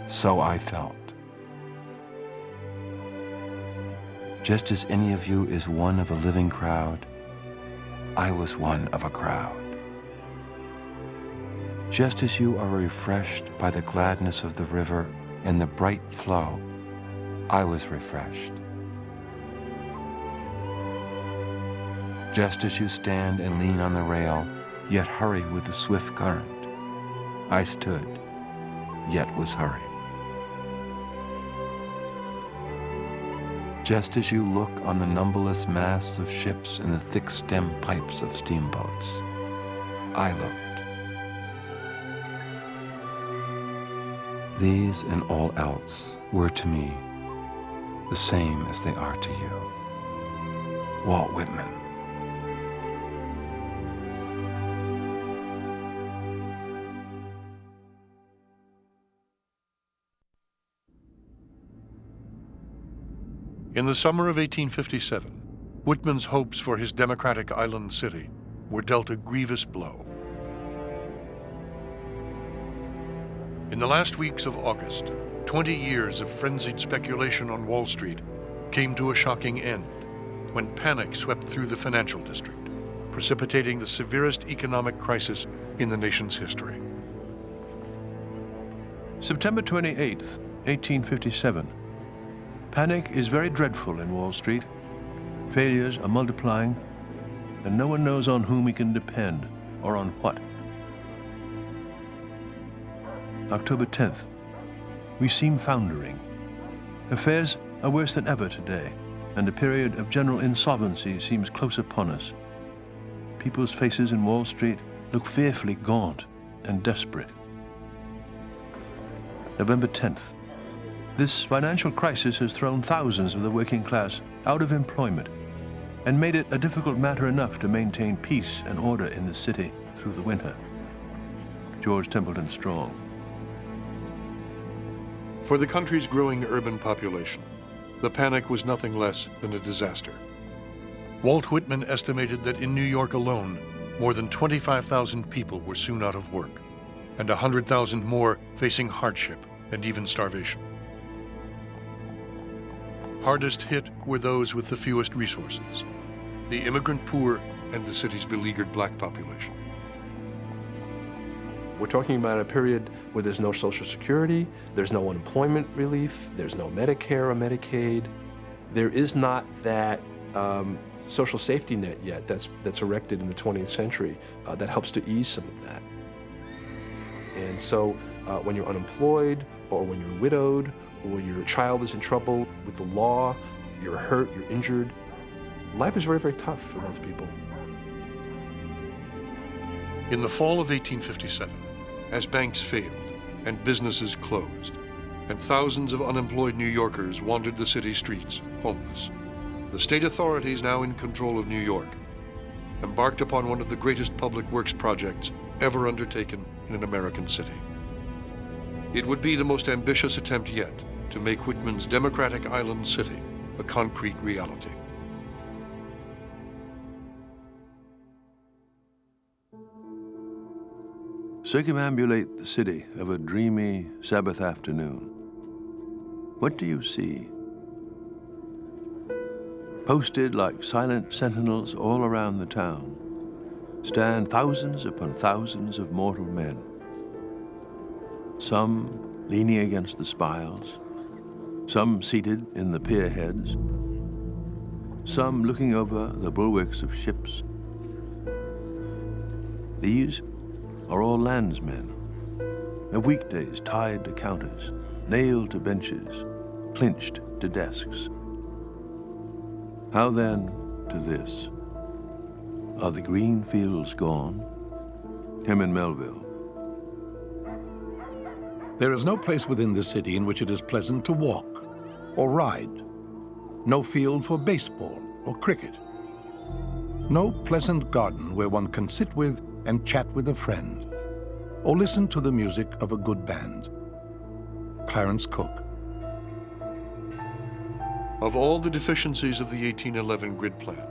so I felt. Just as any of you is one of a living crowd, I was one of a crowd. Just as you are refreshed by the gladness of the river and the bright flow, I was refreshed. Just as you stand and lean on the rail, yet hurry with the swift current, I stood, yet was hurrying. Just as you look on the numberless masts of ships and the thick stem pipes of steamboats, I looked. These and all else were to me the same as they are to you. Walt Whitman. In the summer of 1857, Whitman's hopes for his democratic island city were dealt a grievous blow. In the last weeks of August, 20 years of frenzied speculation on Wall Street came to a shocking end when panic swept through the financial district, precipitating the severest economic crisis in the nation's history. September 28th, 1857. Panic is very dreadful in Wall Street. Failures are multiplying, and no one knows on whom he can depend or on what. October 10th. We seem foundering. Affairs are worse than ever today, and a period of general insolvency seems close upon us. People's faces in Wall Street look fearfully gaunt and desperate. November 10th. This financial crisis has thrown thousands of the working class out of employment and made it a difficult matter enough to maintain peace and order in the city through the winter. George Templeton Strong. For the country's growing urban population, the panic was nothing less than a disaster. Walt Whitman estimated that in New York alone, more than 25,000 people were soon out of work, and 100,000 more facing hardship and even starvation. Hardest hit were those with the fewest resources, the immigrant poor and the city's beleaguered black population. We're talking about a period where there's no Social Security, there's no unemployment relief, there's no Medicare or Medicaid. There is not that social safety net yet that's erected in the 20th century that helps to ease some of that. And so when you're unemployed, or when you're widowed, or when your child is in trouble with the law, you're hurt, you're injured, life is very, very tough for those people. In the fall of 1857, as banks failed and businesses closed, and thousands of unemployed New Yorkers wandered the city streets, homeless, the state authorities, now in control of New York, embarked upon one of the greatest public works projects ever undertaken in an American city. It would be the most ambitious attempt yet to make Whitman's democratic island city a concrete reality. Circumambulate the city of a dreamy Sabbath afternoon. What do you see? Posted like silent sentinels all around the town stand thousands upon thousands of mortal men. Some leaning against the spiles, some seated in the pier heads, some looking over the bulwarks of ships. These are all landsmen, of weekdays tied to counters, nailed to benches, clinched to desks. How then to this? Are the green fields gone? Him in Melville. There is no place within the city in which it is pleasant to walk or ride. No field for baseball or cricket. No pleasant garden where one can sit with and chat with a friend, or listen to the music of a good band. Clarence Cook. Of all the deficiencies of the 1811 grid plan,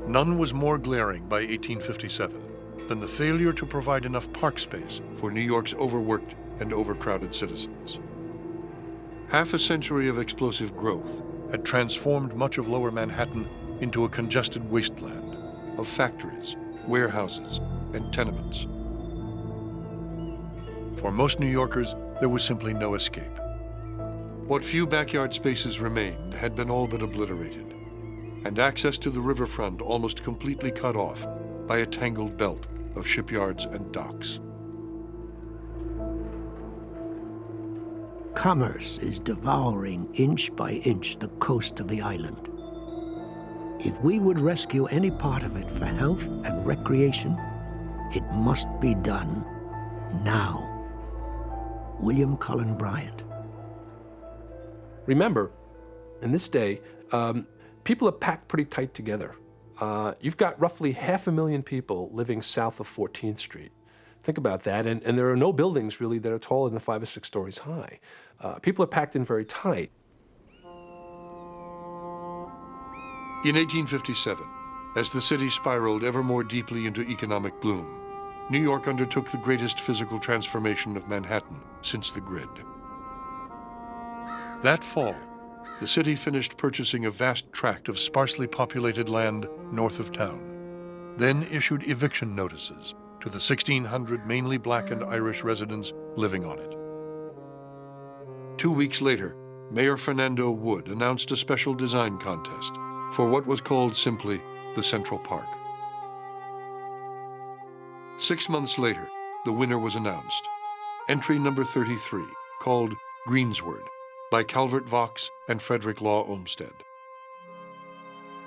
none was more glaring by 1857 than the failure to provide enough park space for New York's overworked and overcrowded citizens. Half a century of explosive growth had transformed much of Lower Manhattan into a congested wasteland of factories, warehouses, and tenements. For most New Yorkers, there was simply no escape. What few backyard spaces remained had been all but obliterated, and access to the riverfront almost completely cut off by a tangled belt of shipyards and docks. Commerce is devouring inch by inch the coast of the island. If we would rescue any part of it for health and recreation, it must be done now. William Cullen Bryant. Remember, in this day, people are packed pretty tight together. You've got roughly 500,000 people living south of 14th Street. Think about that, and there are no buildings really that are taller than 5 or 6 stories high. People are packed in very tight. In 1857, as the city spiraled ever more deeply into economic gloom, New York undertook the greatest physical transformation of Manhattan since the grid. That fall, the city finished purchasing a vast tract of sparsely populated land north of town, then issued eviction notices to the 1,600 mainly black and Irish residents living on it. 2 weeks later, Mayor Fernando Wood announced a special design contest for what was called simply the Central Park. 6 months later, the winner was announced. Entry number 33, called Greensward, by Calvert Vaux and Frederick Law Olmsted.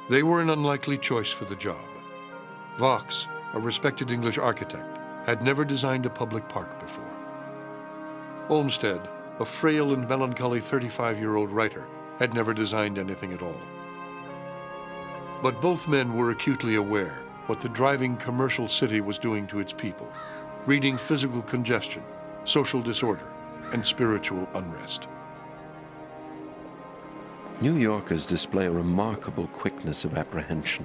They were an unlikely choice for the job. Vaux, a respected English architect, had never designed a public park before. Olmsted, a frail and melancholy 35-year-old writer, had never designed anything at all. But both men were acutely aware what the driving commercial city was doing to its people, breeding physical congestion, social disorder, and spiritual unrest. New Yorkers display a remarkable quickness of apprehension,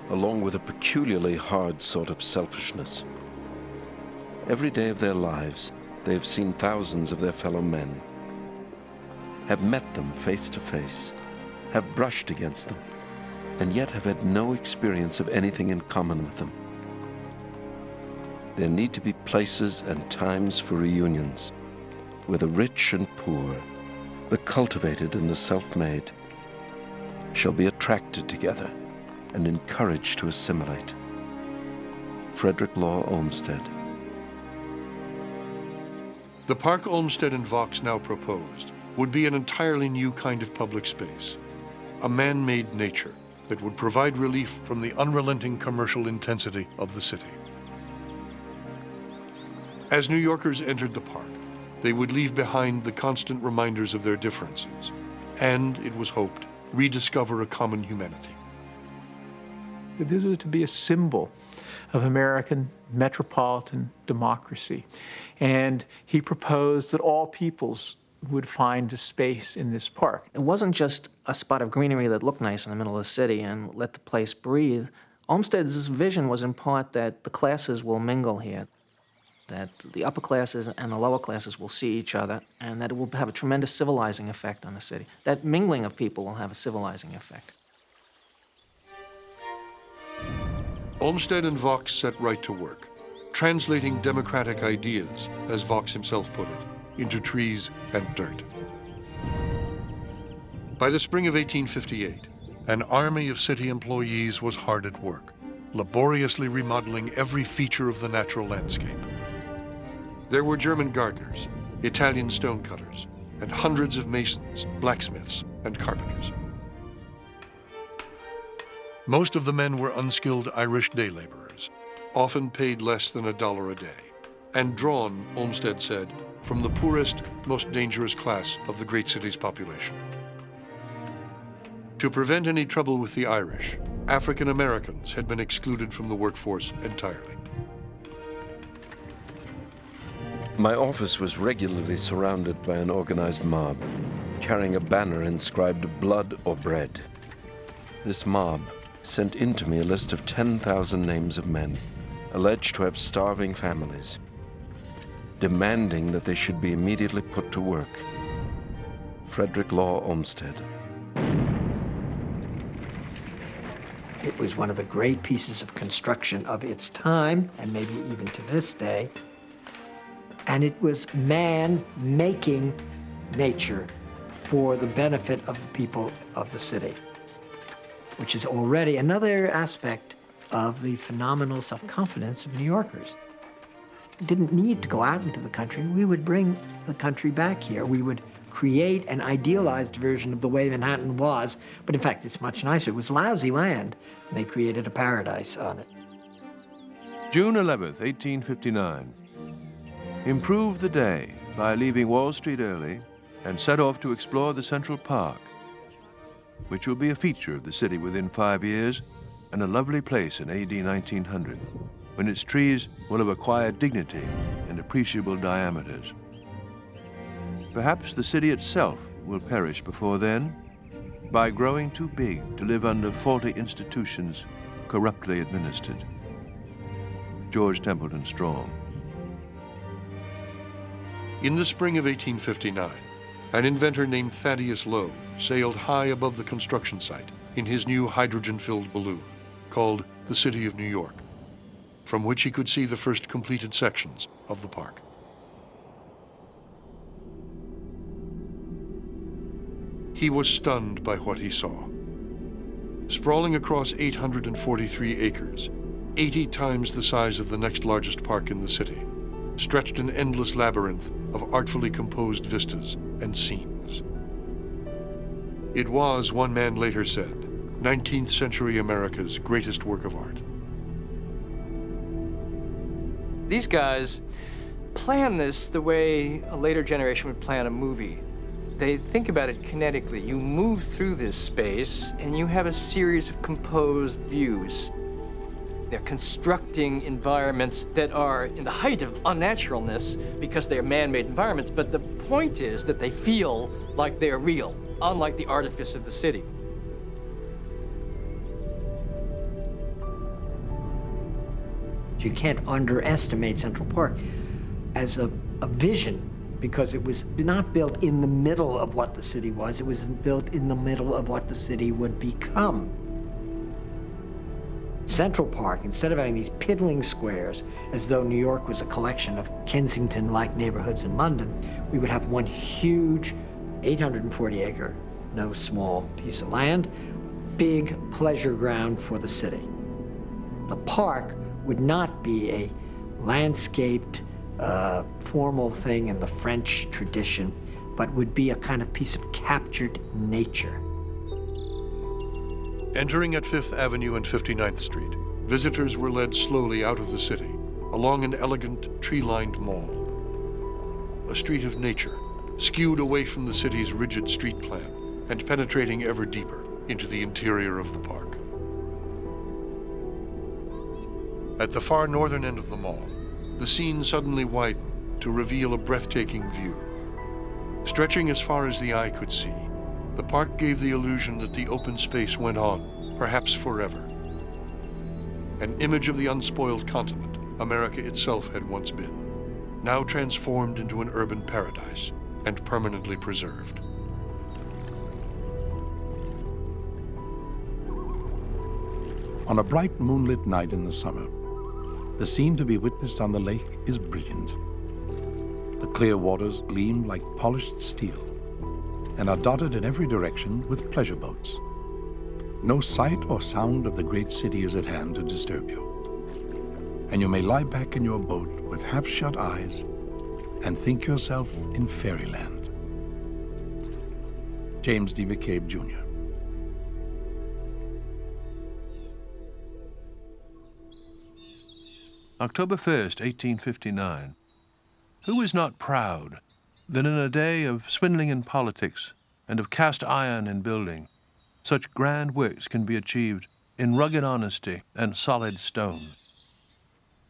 along with a peculiarly hard sort of selfishness. Every day of their lives, they have seen thousands of their fellow men, have met them face to face, have brushed against them, and yet have had no experience of anything in common with them. There need to be places and times for reunions, where the rich and poor, the cultivated and the self-made, shall be attracted together and encouraged to assimilate. Frederick Law Olmsted. The park Olmsted and Vaux now proposed would be an entirely new kind of public space, a man-made nature that would provide relief from the unrelenting commercial intensity of the city. As New Yorkers entered the park, they would leave behind the constant reminders of their differences, and, it was hoped, rediscover a common humanity. This was to be a symbol of American metropolitan democracy. And he proposed that all peoples would find a space in this park. It wasn't just a spot of greenery that looked nice in the middle of the city and let the place breathe. Olmsted's vision was in part that the classes will mingle here, that the upper classes and the lower classes will see each other, and that it will have a tremendous civilizing effect on the city. That mingling of people will have a civilizing effect. Olmsted and Vaux set right to work, translating democratic ideas, as Vaux himself put it, into trees and dirt. By the spring of 1858, an army of city employees was hard at work, laboriously remodeling every feature of the natural landscape. There were German gardeners, Italian stonecutters, and hundreds of masons, blacksmiths, and carpenters. Most of the men were unskilled Irish day laborers, often paid less than $1 a day, and drawn, Olmsted said, from the poorest, most dangerous class of the great city's population. To prevent any trouble with the Irish, African Americans had been excluded from the workforce entirely. My office was regularly surrounded by an organized mob, carrying a banner inscribed "Blood or Bread." This mob sent in to me a list of 10,000 names of men alleged to have starving families, demanding that they should be immediately put to work. Frederick Law Olmsted. It was one of the great pieces of construction of its time, and maybe even to this day. And it was man making nature for the benefit of the people of the city, which is already another aspect of the phenomenal self-confidence of New Yorkers. We didn't need to go out into the country. We would bring the country back here. We would create an idealized version of the way Manhattan was, but in fact, it's much nicer. It was lousy land, and they created a paradise on it. June 11th, 1859. Improve the day by leaving Wall Street early and set off to explore the Central Park, which will be a feature of the city within 5 years and a lovely place in AD 1900, when its trees will have acquired dignity and appreciable diameters. Perhaps the city itself will perish before then by growing too big to live under faulty institutions corruptly administered. George Templeton Strong. In the spring of 1859, an inventor named Thaddeus Lowe sailed high above the construction site in his new hydrogen-filled balloon, called the City of New York, from which he could see the first completed sections of the park. He was stunned by what he saw. Sprawling across 843 acres, 80 times the size of the next largest park in the city, stretched an endless labyrinth of artfully composed vistas and scenes. It was, one man later said, 19th century America's greatest work of art. These guys plan this the way a later generation would plan a movie. They think about it kinetically. You move through this space and you have a series of composed views. They're constructing environments that are in the height of unnaturalness because they're man-made environments, but the point is that they feel like they're real, unlike the artifice of the city. You can't underestimate Central Park as a vision, because it was not built in the middle of what the city was. It was built in the middle of what the city would become. Central Park, instead of having these piddling squares, as though New York was a collection of Kensington-like neighborhoods in London, we would have one huge 840-acre, no small piece of land, big pleasure ground for the city. The park would not be a landscaped, formal thing in the French tradition, but would be a kind of piece of captured nature. Entering at 5th Avenue and 59th Street, visitors were led slowly out of the city, along an elegant, tree-lined mall. A street of nature, skewed away from the city's rigid street plan and penetrating ever deeper into the interior of the park. At the far northern end of the mall, the scene suddenly widened to reveal a breathtaking view. Stretching as far as the eye could see, the park gave the illusion that the open space went on, perhaps forever. An image of the unspoiled continent America itself had once been, now transformed into an urban paradise and permanently preserved. On a bright moonlit night in the summer, the scene to be witnessed on the lake is brilliant. The clear waters gleam like polished steel and are dotted in every direction with pleasure boats. No sight or sound of the great city is at hand to disturb you, and you may lie back in your boat with half-shut eyes and think yourself in fairyland. James D. McCabe, Jr. October 1st, 1859. Who is not proud that in a day of swindling in politics and of cast iron in building, such grand works can be achieved in rugged honesty and solid stone?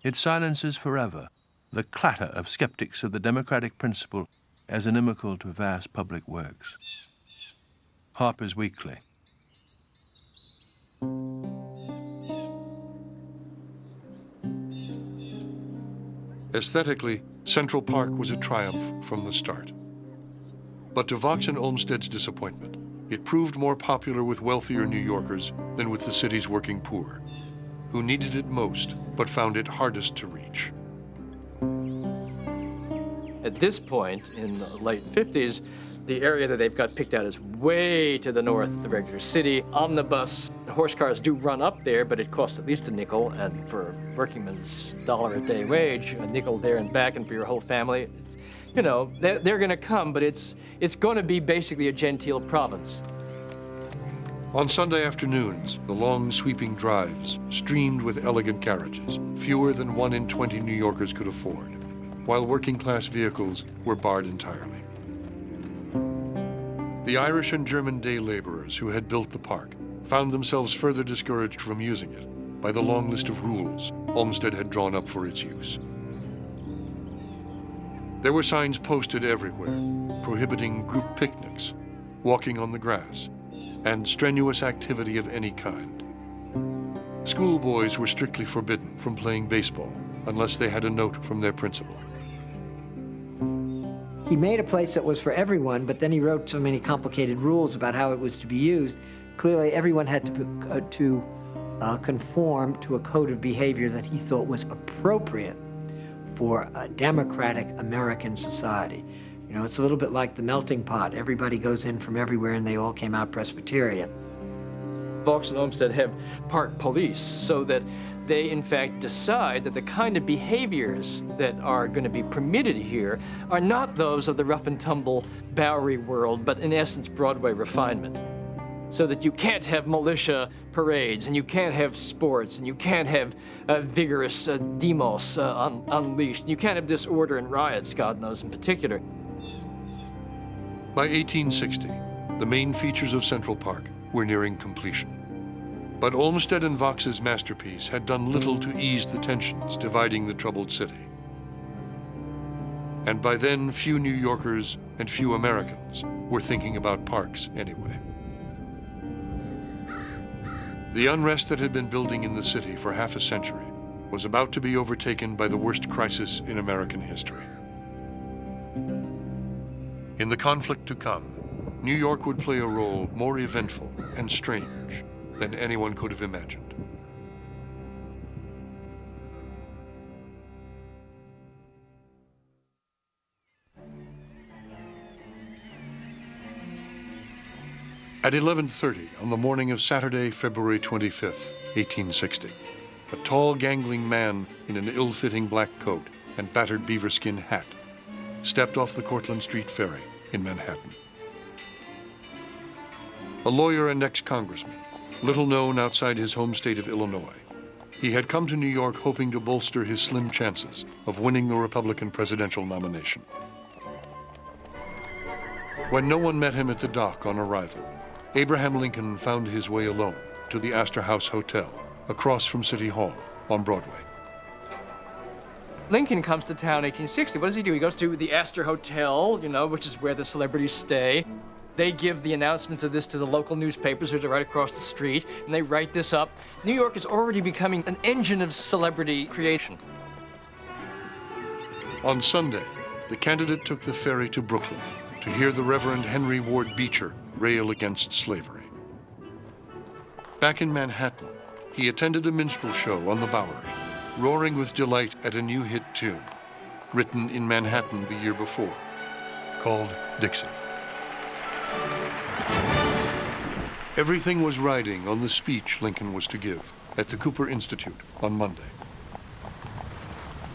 It silences forever the clatter of skeptics of the democratic principle as inimical to vast public works. Harper's Weekly. Aesthetically, Central Park was a triumph from the start. But to Vox and Olmsted's disappointment, it proved more popular with wealthier New Yorkers than with the city's working poor, who needed it most but found it hardest to reach. At this point, in the late 50s, The area that they've got picked out is way to the north of the regular city. Omnibus horse cars do run up there, but it costs at least a nickel, and for a workingman's $1 a day wage, a nickel there and back, and for your whole family, it's, you know, they're going to come, but it's going to be basically a genteel province. On Sunday afternoons, the long sweeping drives streamed with elegant carriages, fewer than 1 in 20 New Yorkers could afford, while working-class vehicles were barred entirely. The Irish and German day laborers who had built the park found themselves further discouraged from using it by the long list of rules Olmsted had drawn up for its use. There were signs posted everywhere prohibiting group picnics, walking on the grass, and strenuous activity of any kind. Schoolboys were strictly forbidden from playing baseball unless they had a note from their principal. He made a place that was for everyone, but then he wrote so many complicated rules about how it was to be used. Clearly, everyone had to conform to a code of behavior that he thought was appropriate for a democratic American society. You know, it's a little bit like the melting pot. Everybody goes in from everywhere, and they all came out Presbyterian. Vaux and Olmsted have park police so that they, in fact, decide that the kind of behaviors that are going to be permitted here are not those of the rough-and-tumble Bowery world, but in essence, Broadway refinement. So that you can't have militia parades, and you can't have sports, and you can't have vigorous demos unleashed. You can't have disorder and riots, God knows in particular. By 1860, the main features of Central Park were nearing completion. But Olmsted and Vaux's masterpiece had done little to ease the tensions dividing the troubled city. And by then, few New Yorkers and few Americans were thinking about parks anyway. The unrest that had been building in the city for half a century was about to be overtaken by the worst crisis in American history. In the conflict to come, New York would play a role more eventful and strange than anyone could have imagined. At 11:30 on the morning of Saturday, February 25th, 1860, a tall, gangling man in an ill-fitting black coat and battered beaverskin hat stepped off the Cortlandt Street ferry in Manhattan. A lawyer and ex-congressman, little known outside his home state of Illinois, he had come to New York hoping to bolster his slim chances of winning the Republican presidential nomination. When no one met him at the dock on arrival, Abraham Lincoln found his way alone to the Astor House Hotel across from City Hall on Broadway. Lincoln comes to town in 1860. What does he do? He goes to the Astor Hotel, you know, which is where the celebrities stay. They give the announcement of this to the local newspapers, which are right across the street, and they write this up. New York is already becoming an engine of celebrity creation. On Sunday, the candidate took the ferry to Brooklyn to hear the Reverend Henry Ward Beecher rail against slavery. Back in Manhattan, he attended a minstrel show on the Bowery, roaring with delight at a new hit tune, written in Manhattan the year before, called Dixie. Everything was riding on the speech Lincoln was to give at the Cooper Institute on Monday.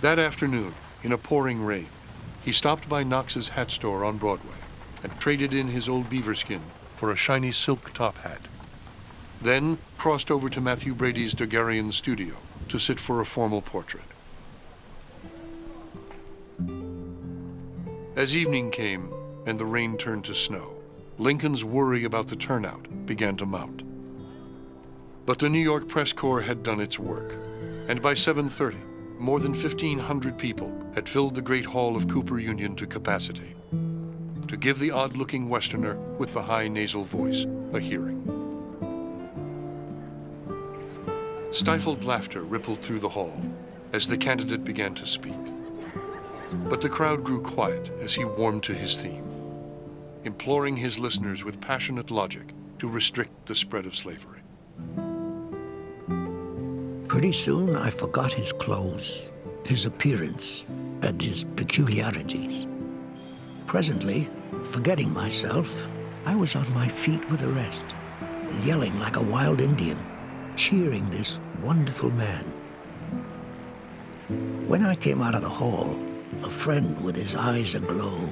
That afternoon, in a pouring rain, he stopped by Knox's hat store on Broadway and traded in his old beaverskin for a shiny silk top hat. Then crossed over to Matthew Brady's Daguerrean studio to sit for a formal portrait. As evening came and the rain turned to snow, Lincoln's worry about the turnout began to mount. But the New York press corps had done its work, and by 7:30, more than 1,500 people had filled the great hall of Cooper Union to capacity, to give the odd-looking Westerner with the high nasal voice a hearing. Stifled laughter rippled through the hall as the candidate began to speak. But the crowd grew quiet as he warmed to his theme, imploring his listeners with passionate logic to restrict the spread of slavery. Pretty soon I forgot his clothes, his appearance, and his peculiarities. Presently, Forgetting myself, I was on my feet with the rest, yelling like a wild Indian, cheering this wonderful man. When I came out of the hall, a friend with his eyes aglow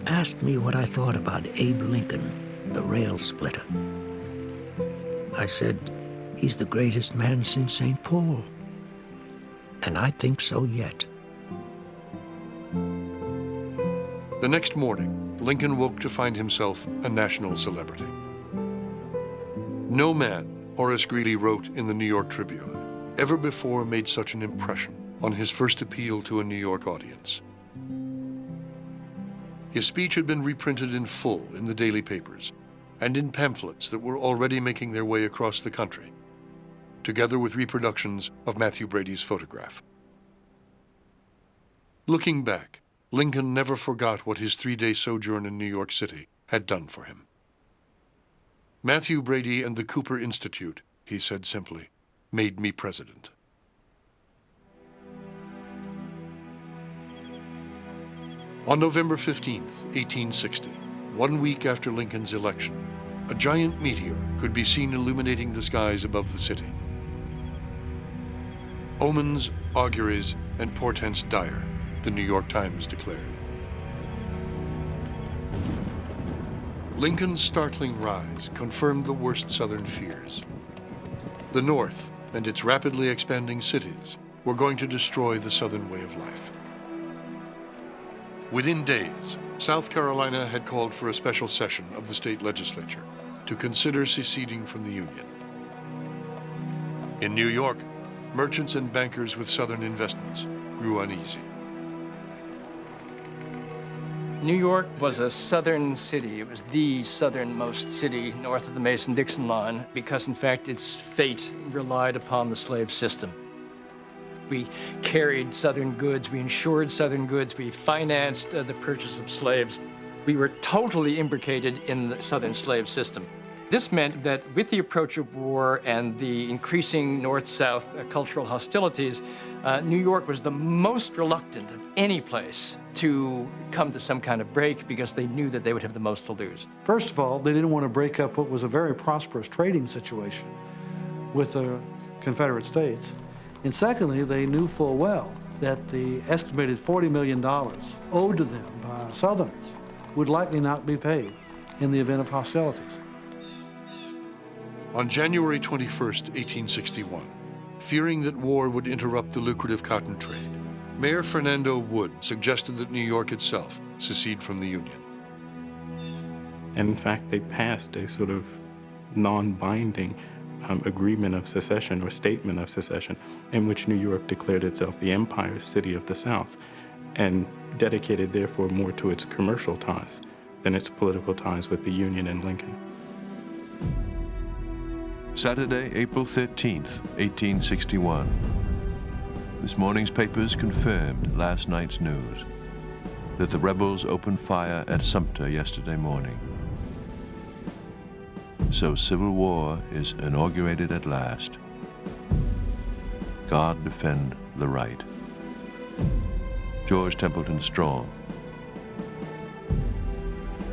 asked me what I thought about Abe Lincoln, the rail splitter. I said, he's the greatest man since St. Paul. And I think so yet. The next morning, Lincoln woke to find himself a national celebrity. No man, Horace Greeley wrote in the New York Tribune, ever before made such an impression on his first appeal to a New York audience. His speech had been reprinted in full in the daily papers and in pamphlets that were already making their way across the country, together with reproductions of Matthew Brady's photograph. Looking back, Lincoln never forgot what his 3-day sojourn in New York City had done for him. Matthew Brady and the Cooper Institute, he said simply, made me president. On November 15th, 1860, 1 week after Lincoln's election, a giant meteor could be seen illuminating the skies above the city. Omens, auguries, and portents dire, the New York Times declared. Lincoln's startling rise confirmed the worst Southern fears. The North and its rapidly expanding cities were going to destroy the Southern way of life. Within days, South Carolina had called for a special session of the state legislature to consider seceding from the Union. In New York, merchants and bankers with Southern investments grew uneasy. New York was a southern city. It was the southernmost city north of the Mason-Dixon line because, in fact, its fate relied upon the slave system. We carried Southern goods, we insured Southern goods, we financed the purchase of slaves. We were totally imbricated in the Southern slave system. This meant that with the approach of war and the increasing North-South cultural hostilities, New York was the most reluctant of any place to come to some kind of break because they knew that they would have the most to lose. First of all, they didn't want to break up what was a very prosperous trading situation with the Confederate States. And secondly, they knew full well that the estimated $40 million owed to them by Southerners would likely not be paid in the event of hostilities. On January 21st, 1861, fearing that war would interrupt the lucrative cotton trade, Mayor Fernando Wood suggested that New York itself secede from the Union. And in fact, they passed a sort of non-binding agreement of secession or statement of secession in which New York declared itself the Empire City of the South and dedicated therefore more to its commercial ties than its political ties with the Union and Lincoln. Saturday, April 13th, 1861. This morning's papers confirmed last night's news that the rebels opened fire at Sumter yesterday morning. So civil war is inaugurated at last. God defend the right. George Templeton Strong.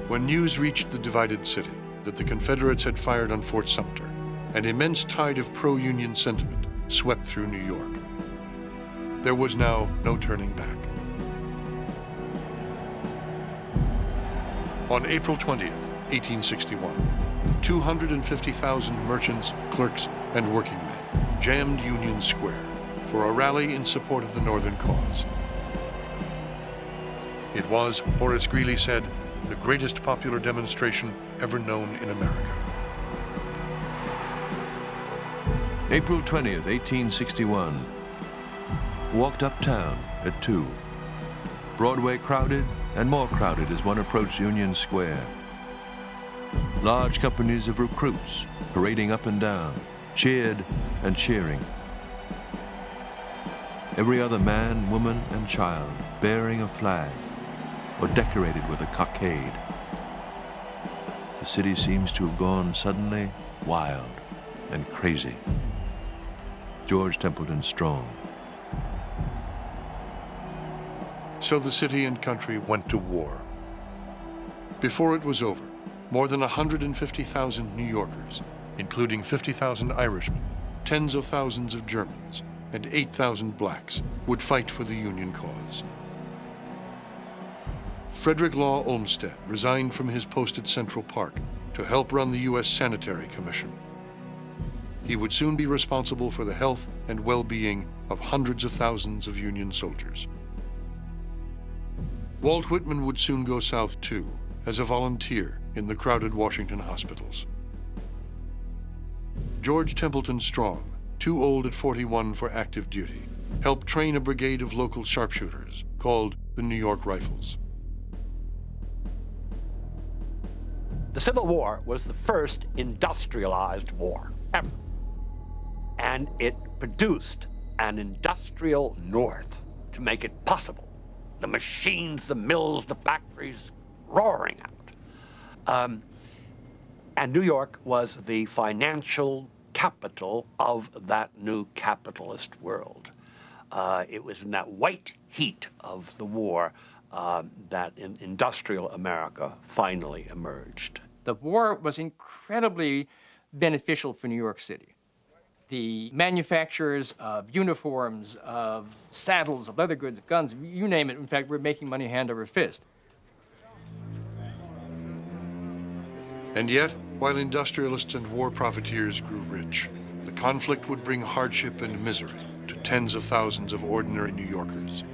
When news reached the divided city that the Confederates had fired on Fort Sumter, an immense tide of pro-Union sentiment swept through New York. There was now no turning back. On April 20th, 1861, 250,000 merchants, clerks, and working men jammed Union Square for a rally in support of the Northern cause. It was, Horace Greeley said, the greatest popular demonstration ever known in America. April 20th, 1861. Walked uptown at 2. Broadway crowded and more crowded as one approached Union Square. Large companies of recruits parading up and down, cheered and cheering. Every other man, woman, and child bearing a flag or decorated with a cockade. The city seems to have gone suddenly wild and crazy. George Templeton Strong. So the city and country went to war. Before it was over, more than 150,000 New Yorkers, including 50,000 Irishmen, tens of thousands of Germans, and 8,000 blacks, would fight for the Union cause. Frederick Law Olmsted resigned from his post at Central Park to help run the U.S. Sanitary Commission. He would soon be responsible for the health and well-being of hundreds of thousands of Union soldiers. Walt Whitman would soon go south too, as a volunteer in the crowded Washington hospitals. George Templeton Strong, too old at 41 for active duty, helped train a brigade of local sharpshooters called the New York Rifles. The Civil War was the first industrialized war ever. And it produced an industrial North to make it possible. The machines, the mills, the factories roaring out. And New York was the financial capital of that new capitalist world. It was in that white heat of the war that industrial America finally emerged. The war was incredibly beneficial for New York City. The manufacturers of uniforms, of saddles, of leather goods, of guns, you name it, in fact, we're making money hand over fist. And yet, while industrialists and war profiteers grew rich, the conflict would bring hardship and misery to tens of thousands of ordinary New Yorkers.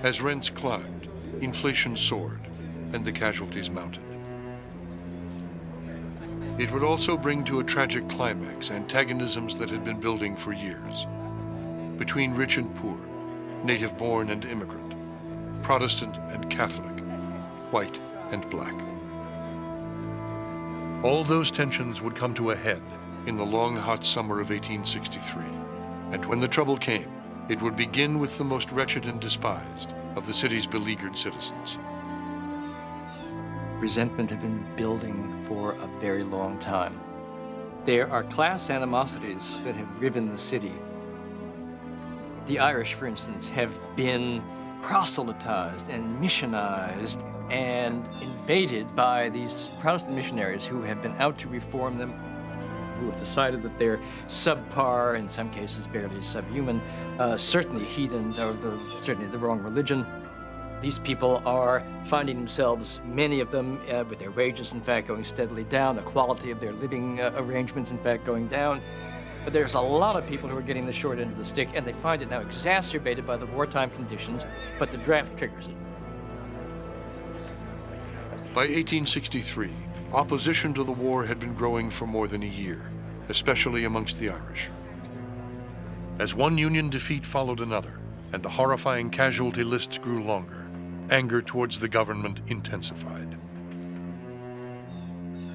As rents climbed, inflation soared, and the casualties mounted. It would also bring to a tragic climax antagonisms that had been building for years. Between rich and poor, native-born and immigrant, Protestant and Catholic, white and black. All those tensions would come to a head in the long, hot summer of 1863. And when the trouble came, it would begin with the most wretched and despised of the city's beleaguered citizens. Resentment had been building for a very long time. There are class animosities that have riven the city. The Irish, for instance, have been proselytized and missionized and invaded by these Protestant missionaries who have been out to reform them, who have decided that they're subpar, in some cases barely subhuman, certainly heathens, or certainly the wrong religion. These people are finding themselves, many of them, with their wages, in fact, going steadily down, the quality of their living arrangements, in fact, going down. But there's a lot of people who are getting the short end of the stick, and they find it now exacerbated by the wartime conditions, but the draft triggers it. By 1863, opposition to the war had been growing for more than a year, especially amongst the Irish. As one Union defeat followed another, and the horrifying casualty lists grew longer, anger towards the government intensified.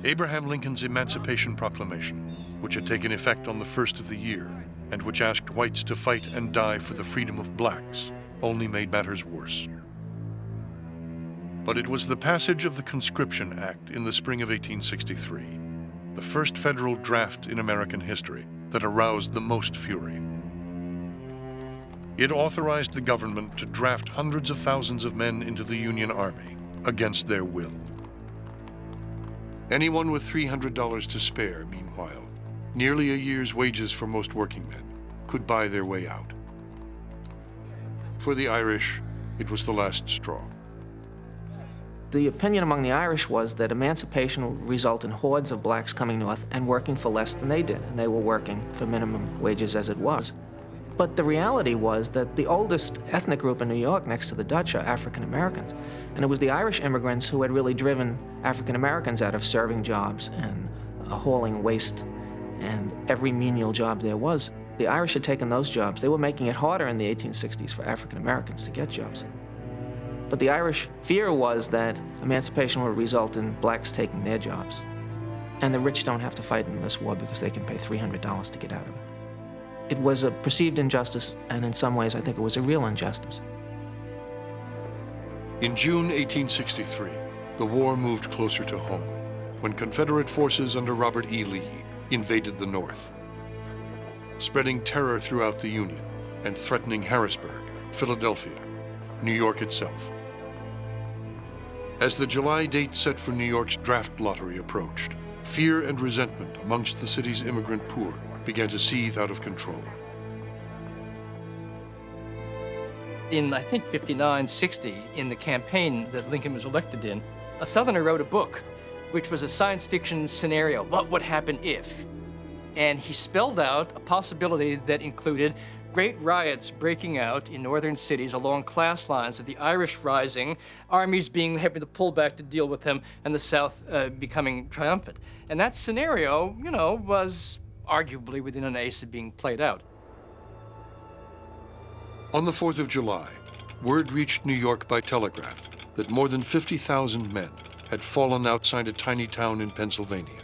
Abraham Lincoln's Emancipation Proclamation, which had taken effect on the first of the year, and which asked whites to fight and die for the freedom of blacks, only made matters worse. But it was the passage of the Conscription Act in the spring of 1863, the first federal draft in American history, that aroused the most fury. It authorized the government to draft hundreds of thousands of men into the Union Army against their will. Anyone with $300 to spare, meanwhile, nearly a year's wages for most working men, could buy their way out. For the Irish, it was the last straw. The opinion among the Irish was that emancipation would result in hordes of blacks coming north and working for less than they did, and they were working for minimum wages as it was. But the reality was that the oldest ethnic group in New York next to the Dutch are African Americans. And it was the Irish immigrants who had really driven African Americans out of serving jobs and hauling waste and every menial job there was. The Irish had taken those jobs. They were making it harder in the 1860s for African Americans to get jobs. But the Irish fear was that emancipation would result in blacks taking their jobs. And the rich don't have to fight in this war because they can pay $300 to get out of it. It was a perceived injustice, and in some ways I think it was a real injustice. In June 1863, the war moved closer to home when Confederate forces under Robert E. Lee invaded the North, spreading terror throughout the Union and threatening Harrisburg, Philadelphia, New York itself. As the July date set for New York's draft lottery approached, fear and resentment amongst the city's immigrant poor began to seethe out of control. In, I think, 59, 60, in the campaign that Lincoln was elected in, a Southerner wrote a book, which was a science fiction scenario, what would happen if? And he spelled out a possibility that included great riots breaking out in northern cities along class lines of the Irish rising, armies having to pull back to deal with them, and the South becoming triumphant. And that scenario, was arguably within an ace of being played out. On the 4th of July, word reached New York by telegraph that more than 50,000 men had fallen outside a tiny town in Pennsylvania,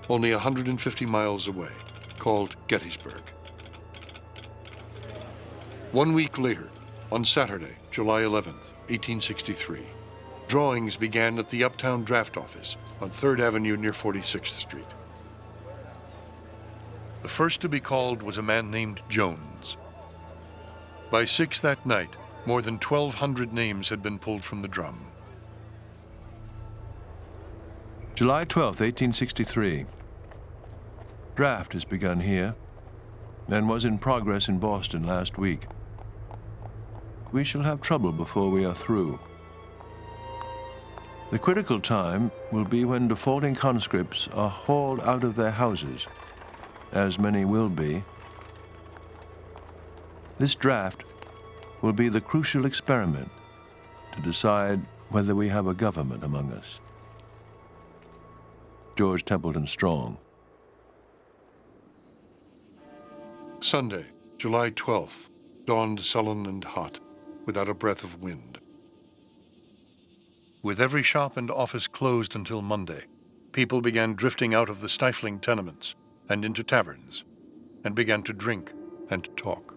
only 150 miles away, called Gettysburg. 1 week later, on Saturday, July 11th, 1863, drawings began at the Uptown Draft Office on 3rd Avenue near 46th Street. The first to be called was a man named Jones. By 6 that night, more than 1,200 names had been pulled from the drum. July 12th, 1863. Draft has begun here and was in progress in Boston last week. We shall have trouble before we are through. The critical time will be when defaulting conscripts are hauled out of their houses, as many will be. This draft will be the crucial experiment to decide whether we have a government among us. George Templeton Strong. Sunday, July 12th, dawned sullen and hot, without a breath of wind. With every shop and office closed until Monday, people began drifting out of the stifling tenements and into taverns, and began to drink and talk.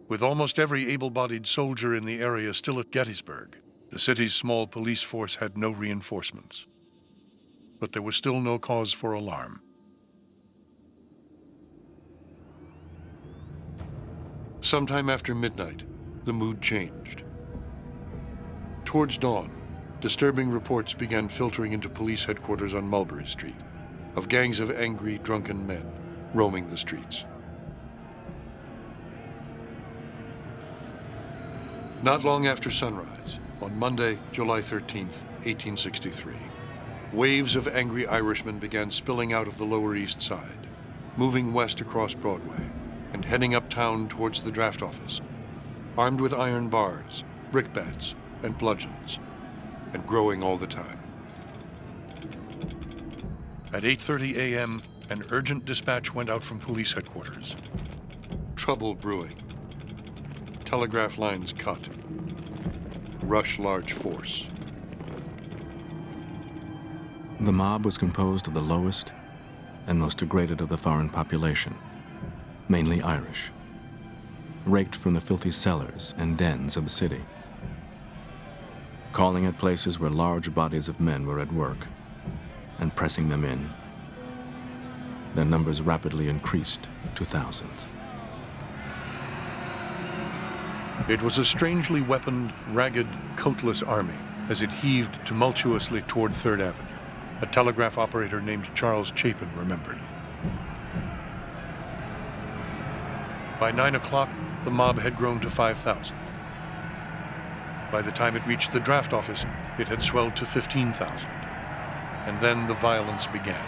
With almost every able-bodied soldier in the area still at Gettysburg, the city's small police force had no reinforcements. But there was still no cause for alarm. Sometime after midnight, the mood changed. Towards dawn, disturbing reports began filtering into police headquarters on Mulberry Street of gangs of angry, drunken men roaming the streets. Not long after sunrise, on Monday, July 13th, 1863, waves of angry Irishmen began spilling out of the Lower East Side, moving west across Broadway and heading uptown towards the draft office, armed with iron bars, brickbats, and bludgeons, and growing all the time. At 8:30 a.m., an urgent dispatch went out from police headquarters. Trouble brewing. Telegraph lines cut. Rush large force. The mob was composed of the lowest and most degraded of the foreign population, mainly Irish, raked from the filthy cellars and dens of the city, calling at places where large bodies of men were at work and pressing them in. Their numbers rapidly increased to thousands. It was a strangely weaponed, ragged, coatless army as it heaved tumultuously toward 3rd Avenue, a telegraph operator named Charles Chapin remembered. By 9 o'clock, the mob had grown to 5,000. By the time it reached the draft office, it had swelled to 15,000. And then the violence began.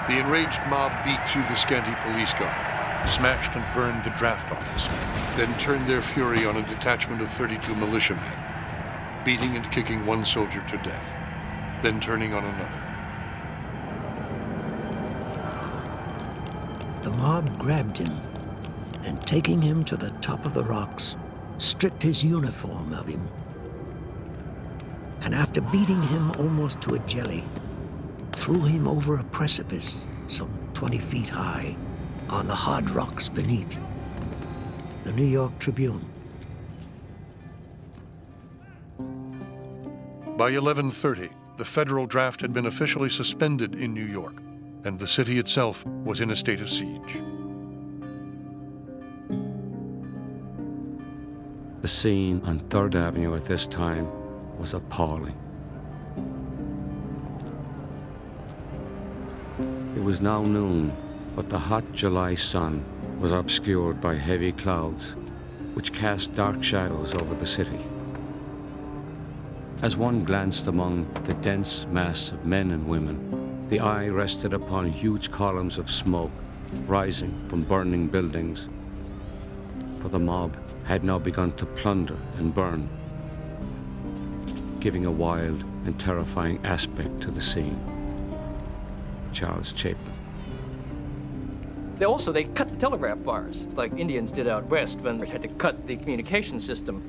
The enraged mob beat through the scanty police guard, smashed and burned the draft office, then turned their fury on a detachment of 32 militiamen, beating and kicking one soldier to death, then turning on another. The mob grabbed him and, taking him to the top of the rocks, stripped his uniform of him. And after beating him almost to a jelly, threw him over a precipice some 20 feet high on the hard rocks beneath. The New York Tribune. By 11:30, the federal draft had been officially suspended in New York, and the city itself was in a state of siege. The scene on 3rd Avenue at this time was appalling. It was now noon, but the hot July sun was obscured by heavy clouds, which cast dark shadows over the city. As one glanced among the dense mass of men and women, the eye rested upon huge columns of smoke rising from burning buildings. For the mob had now begun to plunder and burn, giving a wild and terrifying aspect to the scene. Charles Chapin. They cut the telegraph wires, like Indians did out west when they had to cut the communication system.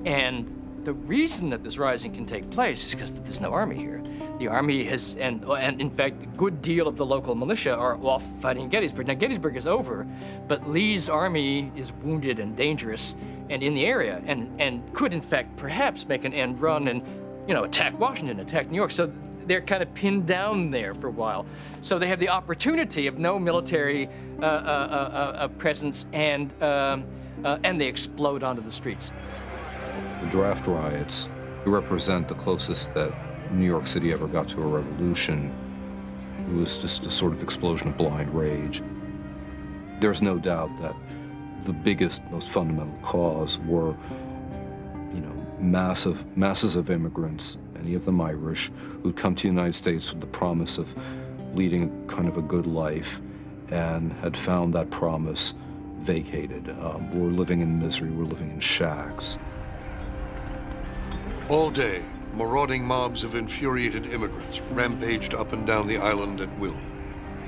And the reason that this rising can take place is because there's no army here. The army has, and in fact, a good deal of the local militia are off fighting in Gettysburg. Now, Gettysburg is over, but Lee's army is wounded and dangerous and in the area, and could, in fact, perhaps make an end run and, attack Washington, attack New York. So they're kind of pinned down there for a while. So they have the opportunity of no military presence, and they explode onto the streets. The draft riots represent the closest that New York City ever got to a revolution. It was just a sort of explosion of blind rage. There's no doubt that the biggest, most fundamental cause were, masses of immigrants, many of them Irish, who'd come to the United States with the promise of leading kind of a good life and had found that promise vacated. We're living in misery, we're living in shacks. All day, marauding mobs of infuriated immigrants rampaged up and down the island at will,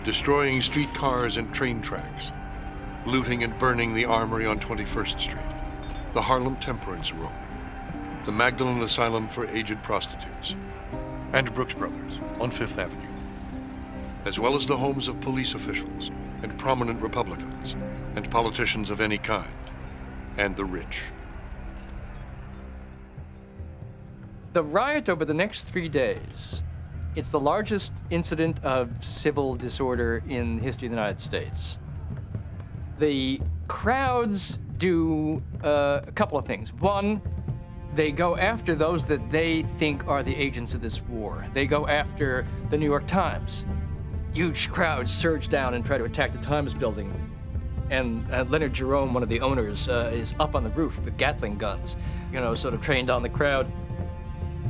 destroying streetcars and train tracks, looting and burning the Armory on 21st Street, the Harlem Temperance Room, the Magdalen Asylum for Aged Prostitutes, and Brooks Brothers on 5th Avenue, as well as the homes of police officials and prominent Republicans and politicians of any kind, and the rich. The riot over the next 3 days, it's the largest incident of civil disorder in the history of the United States. The crowds do a couple of things. One, they go after those that they think are the agents of this war. They go after the New York Times. Huge crowds surge down and try to attack the Times building. And Leonard Jerome, one of the owners, is up on the roof with Gatling guns, sort of trained on the crowd.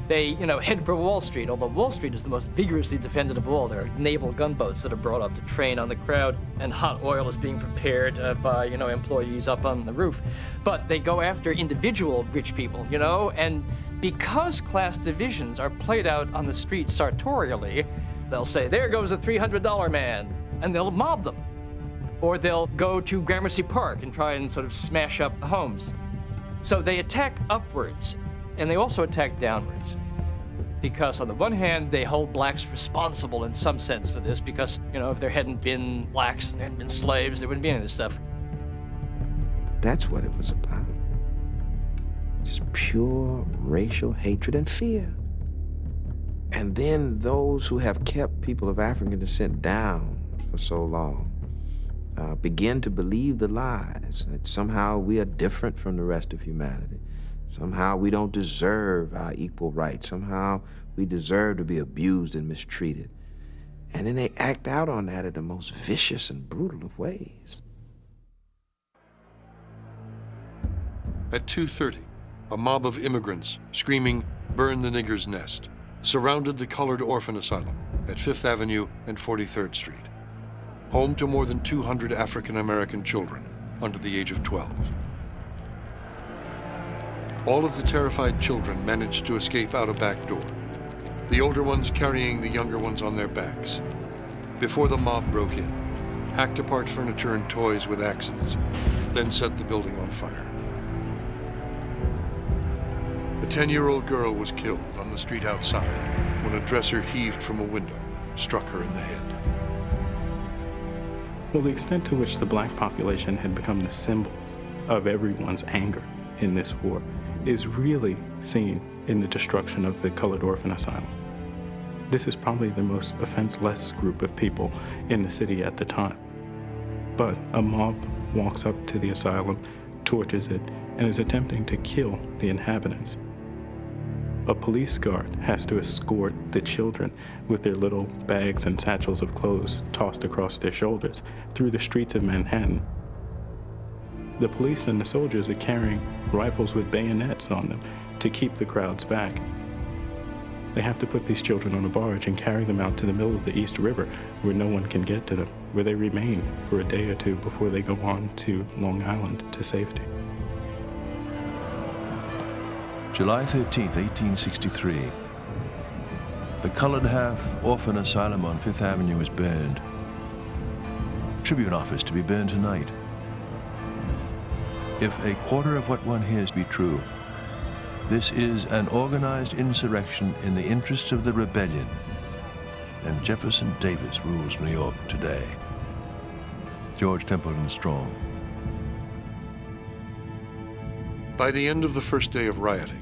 They, head for Wall Street, although Wall Street is the most vigorously defended of all. There are naval gunboats that are brought up to train on the crowd, and hot oil is being prepared by, employees up on the roof. But they go after individual rich people, and because class divisions are played out on the street sartorially, they'll say, there goes a $300 man, and they'll mob them. Or they'll go to Gramercy Park and try and sort of smash up homes. So they attack upwards, and they also attack downwards. Because on the one hand, they hold blacks responsible in some sense for this, because, if there hadn't been blacks, there hadn't been slaves, there wouldn't be any of this stuff. That's what it was about. Just pure racial hatred and fear. And then those who have kept people of African descent down for so long begin to believe the lies that somehow we are different from the rest of humanity. Somehow we don't deserve our equal rights. Somehow we deserve to be abused and mistreated. And then they act out on that in the most vicious and brutal of ways. At 2:30, a mob of immigrants screaming, "Burn the nigger's nest," surrounded the Colored Orphan Asylum at 5th Avenue and 43rd Street, home to more than 200 African-American children under the age of 12. All of the terrified children managed to escape out a back door, the older ones carrying the younger ones on their backs, before the mob broke in, hacked apart furniture and toys with axes, then set the building on fire. A 10-year-old girl was killed on the street outside when a dresser heaved from a window, struck her in the head. Well, the extent to which the black population had become the symbols of everyone's anger in this war is really seen in the destruction of the Colored Orphan Asylum. This is probably the most offense-less group of people in the city at the time. But a mob walks up to the asylum, torches it, and is attempting to kill the inhabitants. A police guard has to escort the children with their little bags and satchels of clothes tossed across their shoulders through the streets of Manhattan. The police and the soldiers are carrying rifles with bayonets on them to keep the crowds back. They have to put these children on a barge and carry them out to the middle of the East River where no one can get to them, where they remain for a day or two before they go on to Long Island to safety. July 13, 1863. The Colored Half Orphan Asylum on Fifth Avenue is burned. Tribune office to be burned tonight. If a quarter of what one hears be true, this is an organized insurrection in the interests of the rebellion, and Jefferson Davis rules New York today. George Templeton Strong. By the end of the first day of rioting,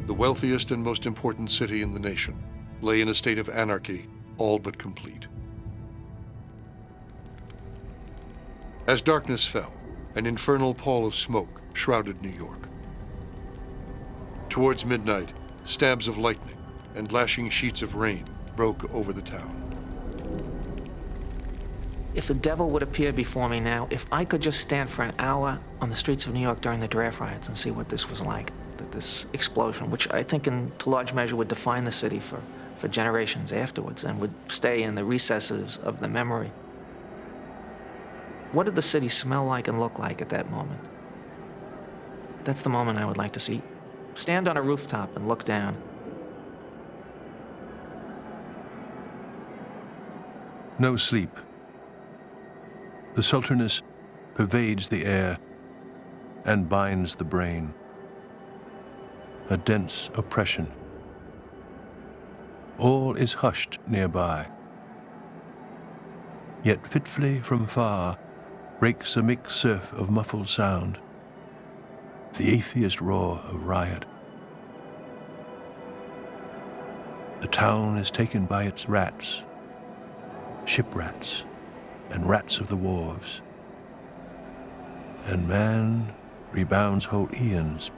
the wealthiest and most important city in the nation lay in a state of anarchy, all but complete. As darkness fell, an infernal pall of smoke shrouded New York. Towards midnight, stabs of lightning and lashing sheets of rain broke over the town. If the devil would appear before me now, if I could just stand for an hour on the streets of New York during the draft riots and see what this was like, this explosion, which I think to large measure would define the city for generations afterwards and would stay in the recesses of the memory. What did the city smell like and look like at that moment? That's the moment I would like to see. Stand on a rooftop and look down. No sleep. The sultriness pervades the air and binds the brain. A dense oppression. All is hushed nearby. Yet fitfully from far breaks a mixed surf of muffled sound, the atheist roar of riot. The town is taken by its rats, ship rats, and rats of the wharves. And man rebounds whole eons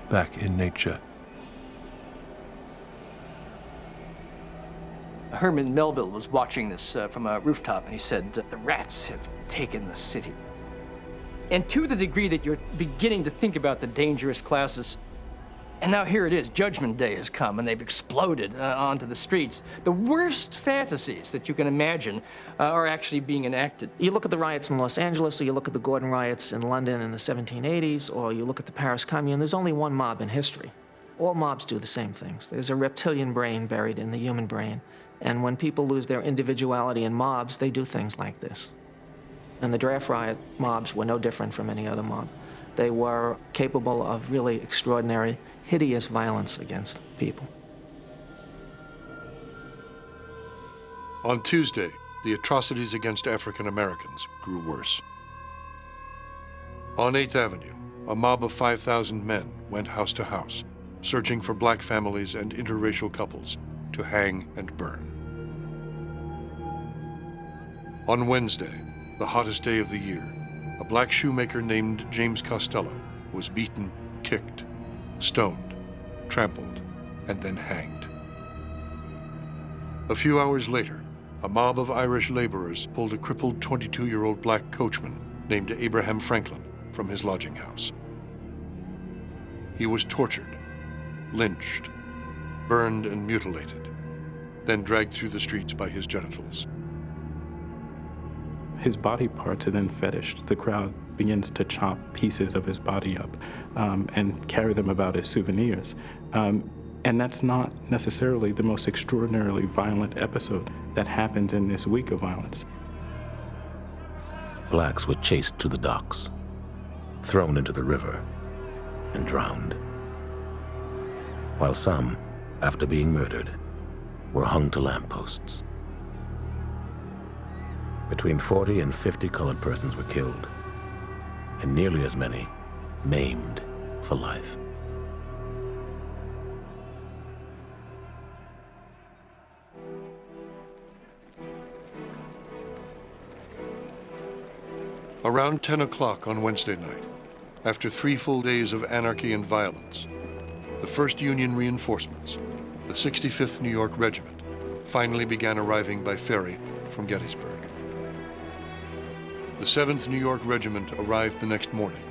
back in nature. Herman Melville was watching this from a rooftop, and he said, the rats have taken the city. And to the degree that you're beginning to think about the dangerous classes, and now here it is, Judgment Day has come, and they've exploded onto the streets. The worst fantasies that you can imagine are actually being enacted. You look at the riots in Los Angeles, or you look at the Gordon riots in London in the 1780s, or you look at the Paris Commune, there's only one mob in history. All mobs do the same things. There's a reptilian brain buried in the human brain. And when people lose their individuality in mobs, they do things like this. And the draft riot mobs were no different from any other mob. They were capable of really extraordinary, hideous violence against people. On Tuesday, the atrocities against African Americans grew worse. On 8th Avenue, a mob of 5,000 men went house to house, searching for black families and interracial couples to hang and burn. On Wednesday, the hottest day of the year, a black shoemaker named James Costello was beaten, kicked, stoned, trampled, and then hanged. A few hours later, a mob of Irish laborers pulled a crippled 22-year-old black coachman named Abraham Franklin from his lodging house. He was tortured, lynched, burned and mutilated, then dragged through the streets by his genitals. His body parts are then fetished. The crowd begins to chop pieces of his body up and carry them about as souvenirs. And that's not necessarily the most extraordinarily violent episode that happens in this week of violence. Blacks were chased to the docks, thrown into the river, and drowned, while some, after being murdered, were hung to lampposts. Between 40 and 50 colored persons were killed, and nearly as many maimed for life. Around 10 o'clock on Wednesday night, after 3 full days of anarchy and violence, the first Union reinforcements, the 65th New York Regiment, finally began arriving by ferry from Gettysburg. The 7th New York Regiment arrived the next morning,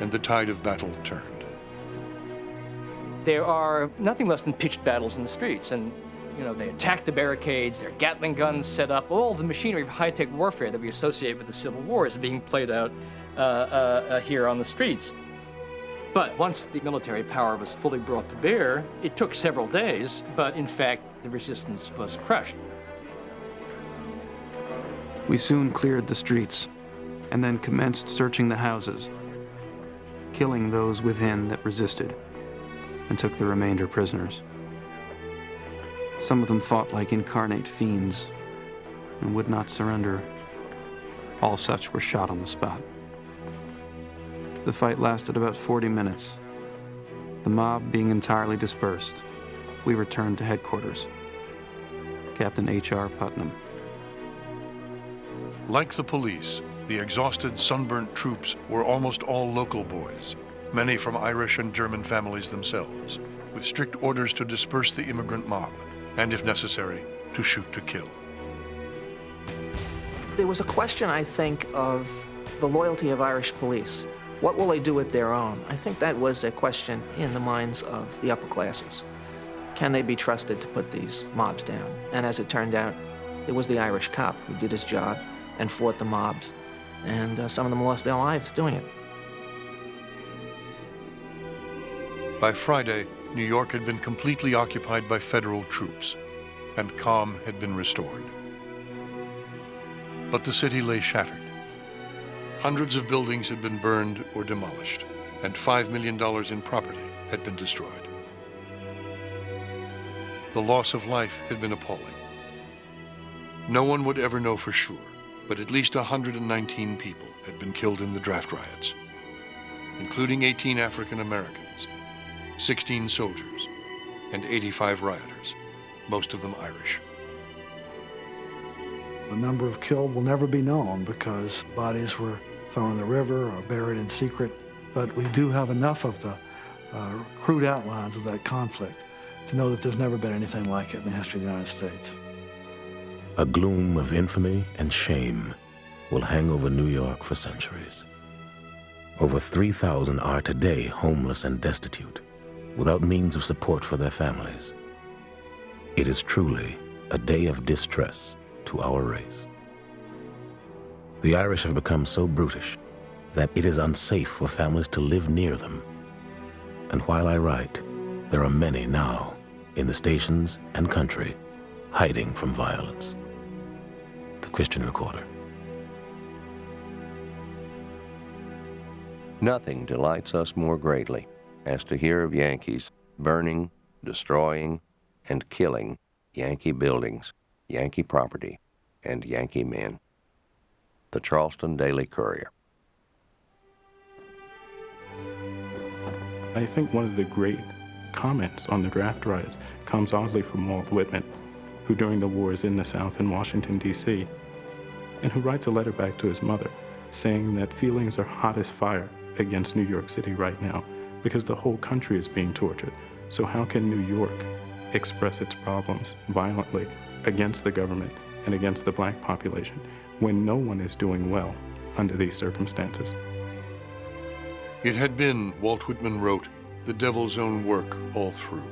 and the tide of battle turned. There are nothing less than pitched battles in the streets, and they attack the barricades, there are Gatling guns set up, all the machinery of high-tech warfare that we associate with the Civil War is being played out here on the streets. But once the military power was fully brought to bear, it took several days, but in fact, the resistance was crushed. We soon cleared the streets, and then commenced searching the houses, killing those within that resisted, and took the remainder prisoners. Some of them fought like incarnate fiends and would not surrender. All such were shot on the spot. The fight lasted about 40 minutes. The mob being entirely dispersed, we returned to headquarters. Captain H.R. Putnam. Like the police, the exhausted, sunburnt troops were almost all local boys, many from Irish and German families themselves, with strict orders to disperse the immigrant mob, and if necessary, to shoot to kill. There was a question, I think, of the loyalty of Irish police. What will they do with their own? I think that was a question in the minds of the upper classes. Can they be trusted to put these mobs down? And as it turned out, it was the Irish cop who did his job and fought the mobs. And some of them lost their lives doing it. By Friday, New York had been completely occupied by federal troops, and calm had been restored. But the city lay shattered. Hundreds of buildings had been burned or demolished, and $5 million in property had been destroyed. The loss of life had been appalling. No one would ever know for sure, but at least 119 people had been killed in the draft riots, including 18 African Americans, 16 soldiers, and 85 rioters, most of them Irish. The number of killed will never be known because bodies were thrown in the river or buried in secret, but we do have enough of the crude outlines of that conflict to know that there's never been anything like it in the history of the United States. A gloom of infamy and shame will hang over New York for centuries. Over 3,000 are today homeless and destitute, without means of support for their families. It is truly a day of distress to our race. The Irish have become so brutish that it is unsafe for families to live near them. And while I write, there are many now in the stations and country hiding from violence. The Christian Recorder. Nothing delights us more greatly as to hear of Yankees burning, destroying, and killing Yankee buildings, Yankee property, and Yankee men. The Charleston Daily Courier. I think one of the great comments on the draft riots comes oddly from Walt Whitman, who during the war is in the South in Washington, D.C., and who writes a letter back to his mother saying that feelings are hot as fire against New York City right now because the whole country is being tortured. So how can New York express its problems violently against the government and against the black population when no one is doing well under these circumstances? It had been, Walt Whitman wrote, the devil's own work all through.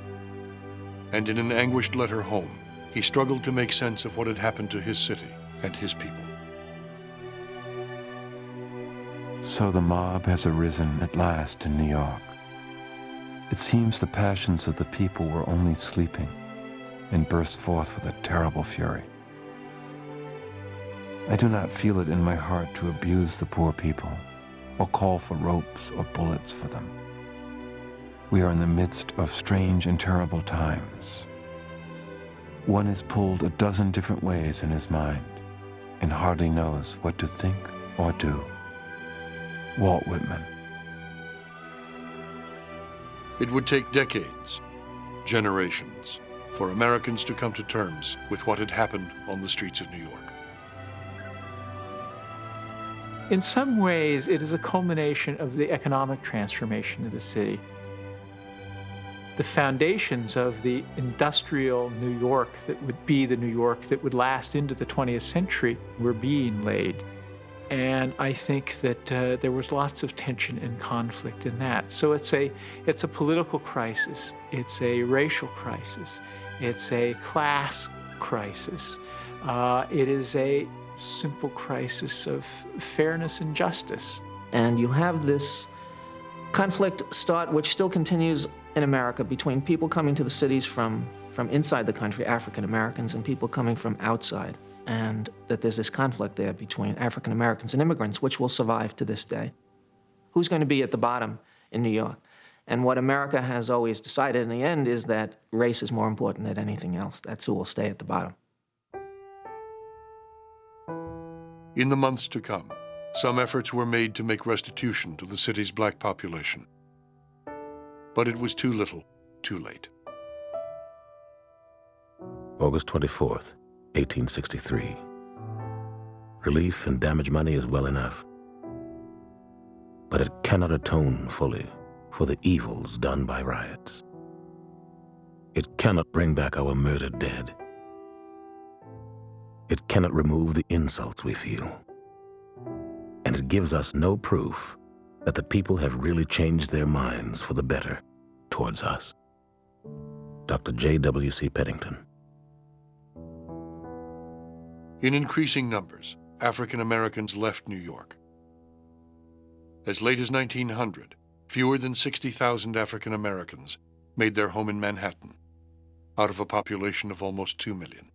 And in an anguished letter home, he struggled to make sense of what had happened to his city and his people. So the mob has arisen at last in New York. It seems the passions of the people were only sleeping and burst forth with a terrible fury. I do not feel it in my heart to abuse the poor people or call for ropes or bullets for them. We are in the midst of strange and terrible times. One is pulled a dozen different ways in his mind and hardly knows what to think or do. Walt Whitman. It would take decades, generations, for Americans to come to terms with what had happened on the streets of New York. In some ways, it is a culmination of the economic transformation of the city. The foundations of the industrial New York that would be the New York that would last into the 20th century were being laid. And I think that there was lots of tension and conflict in that. So it's a political crisis, it's a racial crisis, it's a class crisis, it is a simple crisis of fairness and justice. And you have this conflict start, which still continues in America, between people coming to the cities from inside the country, African Americans, and people coming from outside. And that there's this conflict there between African Americans and immigrants, which will survive to this day. Who's going to be at the bottom in New York? And what America has always decided in the end is that race is more important than anything else. That's who will stay at the bottom. In the months to come, some efforts were made to make restitution to the city's black population. But it was too little, too late. August 24th, 1863. Relief and damage money is well enough, but it cannot atone fully for the evils done by riots. It cannot bring back our murdered dead. It cannot remove the insults we feel. And it gives us no proof that the people have really changed their minds for the better towards us. Dr. J.W.C. Peddington. In increasing numbers, African Americans left New York. As late as 1900, fewer than 60,000 African Americans made their home in Manhattan, out of a population of almost 2 million.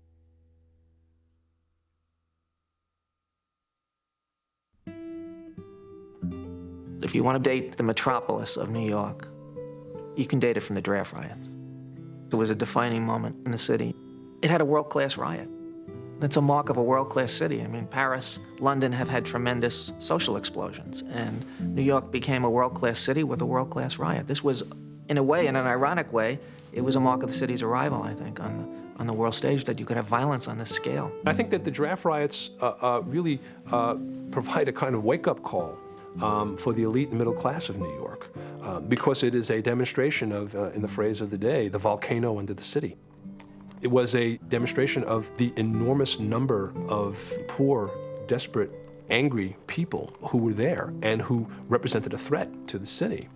If you want to date the metropolis of New York, you can date it from the draft riots. It was a defining moment in the city. It had a world-class riot. That's a mark of a world-class city. I mean, Paris, London have had tremendous social explosions, and New York became a world-class city with a world-class riot. This was, in a way, in an ironic way, it was a mark of the city's arrival, I think, on the world stage, that you could have violence on this scale. I think that the draft riots really provide a kind of wake-up call for the elite and middle class of New York, because it is a demonstration of, in the phrase of the day, the volcano under the city. It was a demonstration of the enormous number of poor, desperate, angry people who were there and who represented a threat to the city.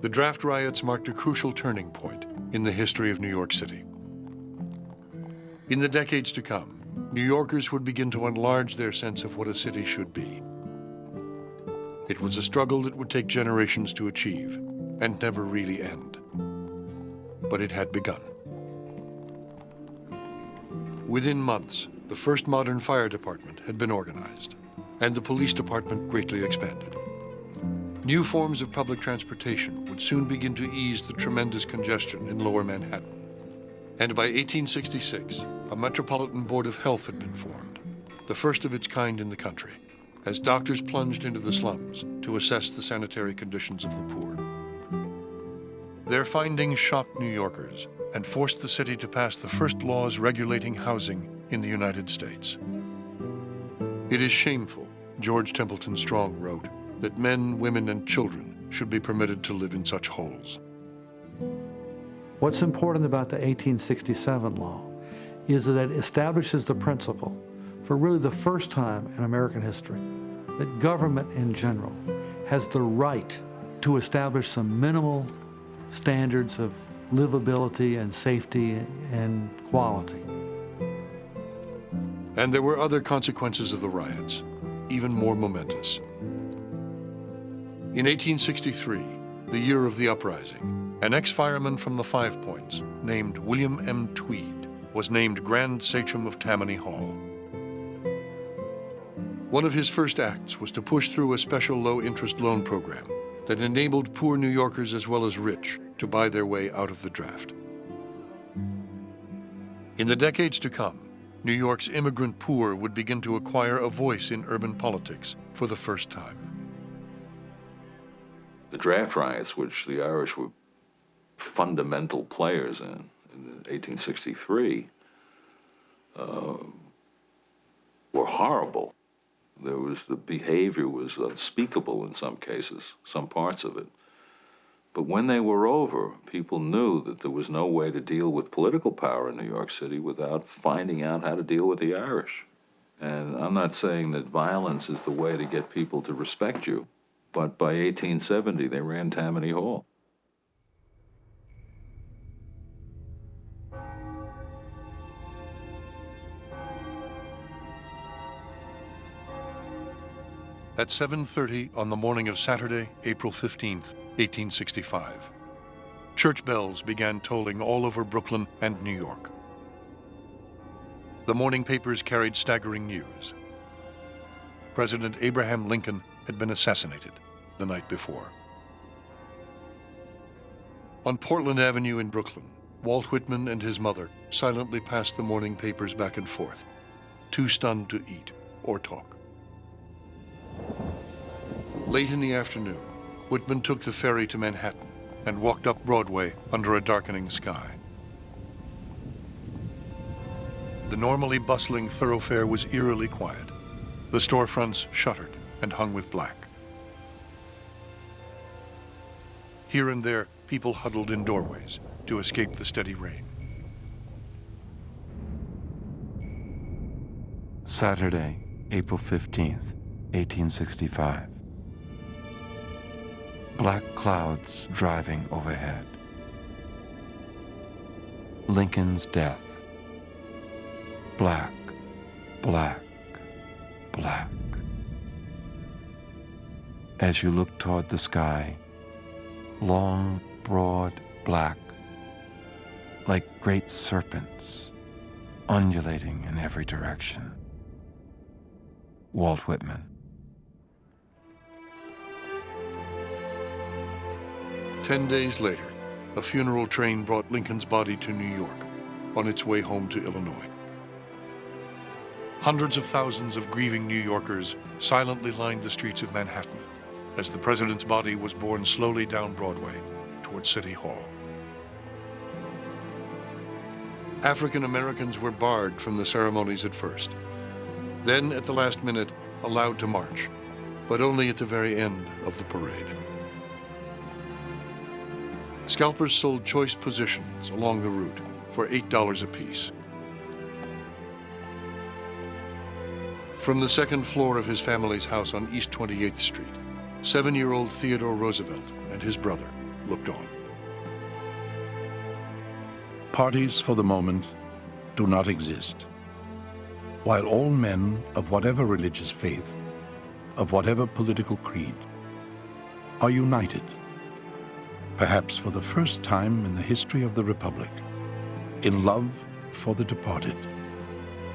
The draft riots marked a crucial turning point in the history of New York City. In the decades to come, New Yorkers would begin to enlarge their sense of what a city should be. It was a struggle that would take generations to achieve and never really end. But it had begun. Within months, the first modern fire department had been organized, and the police department greatly expanded. New forms of public transportation would soon begin to ease the tremendous congestion in Lower Manhattan. And by 1866, a Metropolitan Board of Health had been formed, the first of its kind in the country, as doctors plunged into the slums to assess the sanitary conditions of the poor. Their findings shocked New Yorkers and forced the city to pass the first laws regulating housing in the United States. It is shameful, George Templeton Strong wrote, that men, women, and children should be permitted to live in such holes. What's important about the 1867 law is that it establishes the principle, for really the first time in American history, that government in general has the right to establish some minimal standards of livability and safety and quality. And there were other consequences of the riots, even more momentous. In 1863, the year of the uprising, an ex-fireman from the Five Points named William M. Tweed was named Grand Sachem of Tammany Hall. One of his first acts was to push through a special low-interest loan program that enabled poor New Yorkers as well as rich to buy their way out of the draft. In the decades to come, New York's immigrant poor would begin to acquire a voice in urban politics for the first time. The draft riots, which the Irish were fundamental players in 1863, were horrible. The behavior was unspeakable in some cases, some parts of it. But when they were over, people knew that there was no way to deal with political power in New York City without finding out how to deal with the Irish. And I'm not saying that violence is the way to get people to respect you, but by 1870, they ran Tammany Hall. At 7:30 on the morning of Saturday, April 15th, 1865, church bells began tolling all over Brooklyn and New York. The morning papers carried staggering news. President Abraham Lincoln had been assassinated the night before. On Portland Avenue in Brooklyn, Walt Whitman and his mother silently passed the morning papers back and forth, too stunned to eat or talk. Late in the afternoon, Whitman took the ferry to Manhattan and walked up Broadway under a darkening sky. The normally bustling thoroughfare was eerily quiet. The storefronts shuttered and hung with black. Here and there, people huddled in doorways to escape the steady rain. Saturday, April 15th, 1865. Black clouds driving overhead. Lincoln's death. Black, black, black. As you look toward the sky, long, broad, black, like great serpents, undulating in every direction. Walt Whitman. "10 days later, a funeral train brought Lincoln's body to New York on its way home to Illinois. Hundreds of thousands of grieving New Yorkers silently lined the streets of Manhattan as the president's body was borne slowly down Broadway toward City Hall. African Americans were barred from the ceremonies at first, then at the last minute allowed to march, but only at the very end of the parade. Scalpers sold choice positions along the route for $8 apiece. From the second floor of his family's house on East 28th Street, 7-year-old Theodore Roosevelt and his brother looked on. Parties for the moment do not exist. While all men of whatever religious faith, of whatever political creed, are united, perhaps for the first time in the history of the Republic, in love for the departed,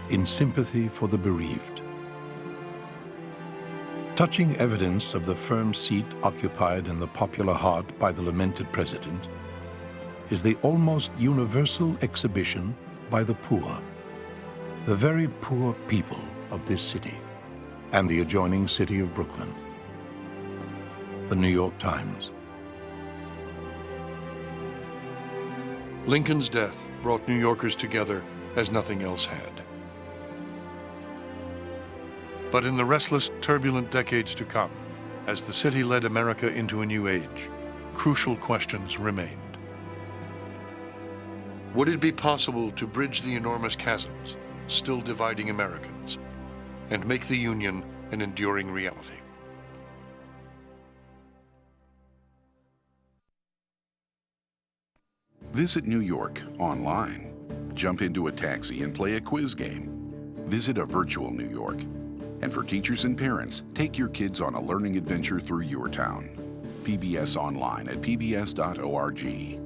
in sympathy for the bereaved. Touching evidence of the firm seat occupied in the popular heart by the lamented president is the almost universal exhibition by the poor, the very poor people of this city and the adjoining city of Brooklyn. The New York Times. Lincoln's death brought New Yorkers together as nothing else had. But in the restless, turbulent decades to come, as the city led America into a new age, crucial questions remained. Would it be possible to bridge the enormous chasms still dividing Americans and make the Union an enduring reality? Visit New York online. Jump into a taxi and play a quiz game. Visit a virtual New York. And for teachers and parents, take your kids on a learning adventure through your town. PBS online at pbs.org.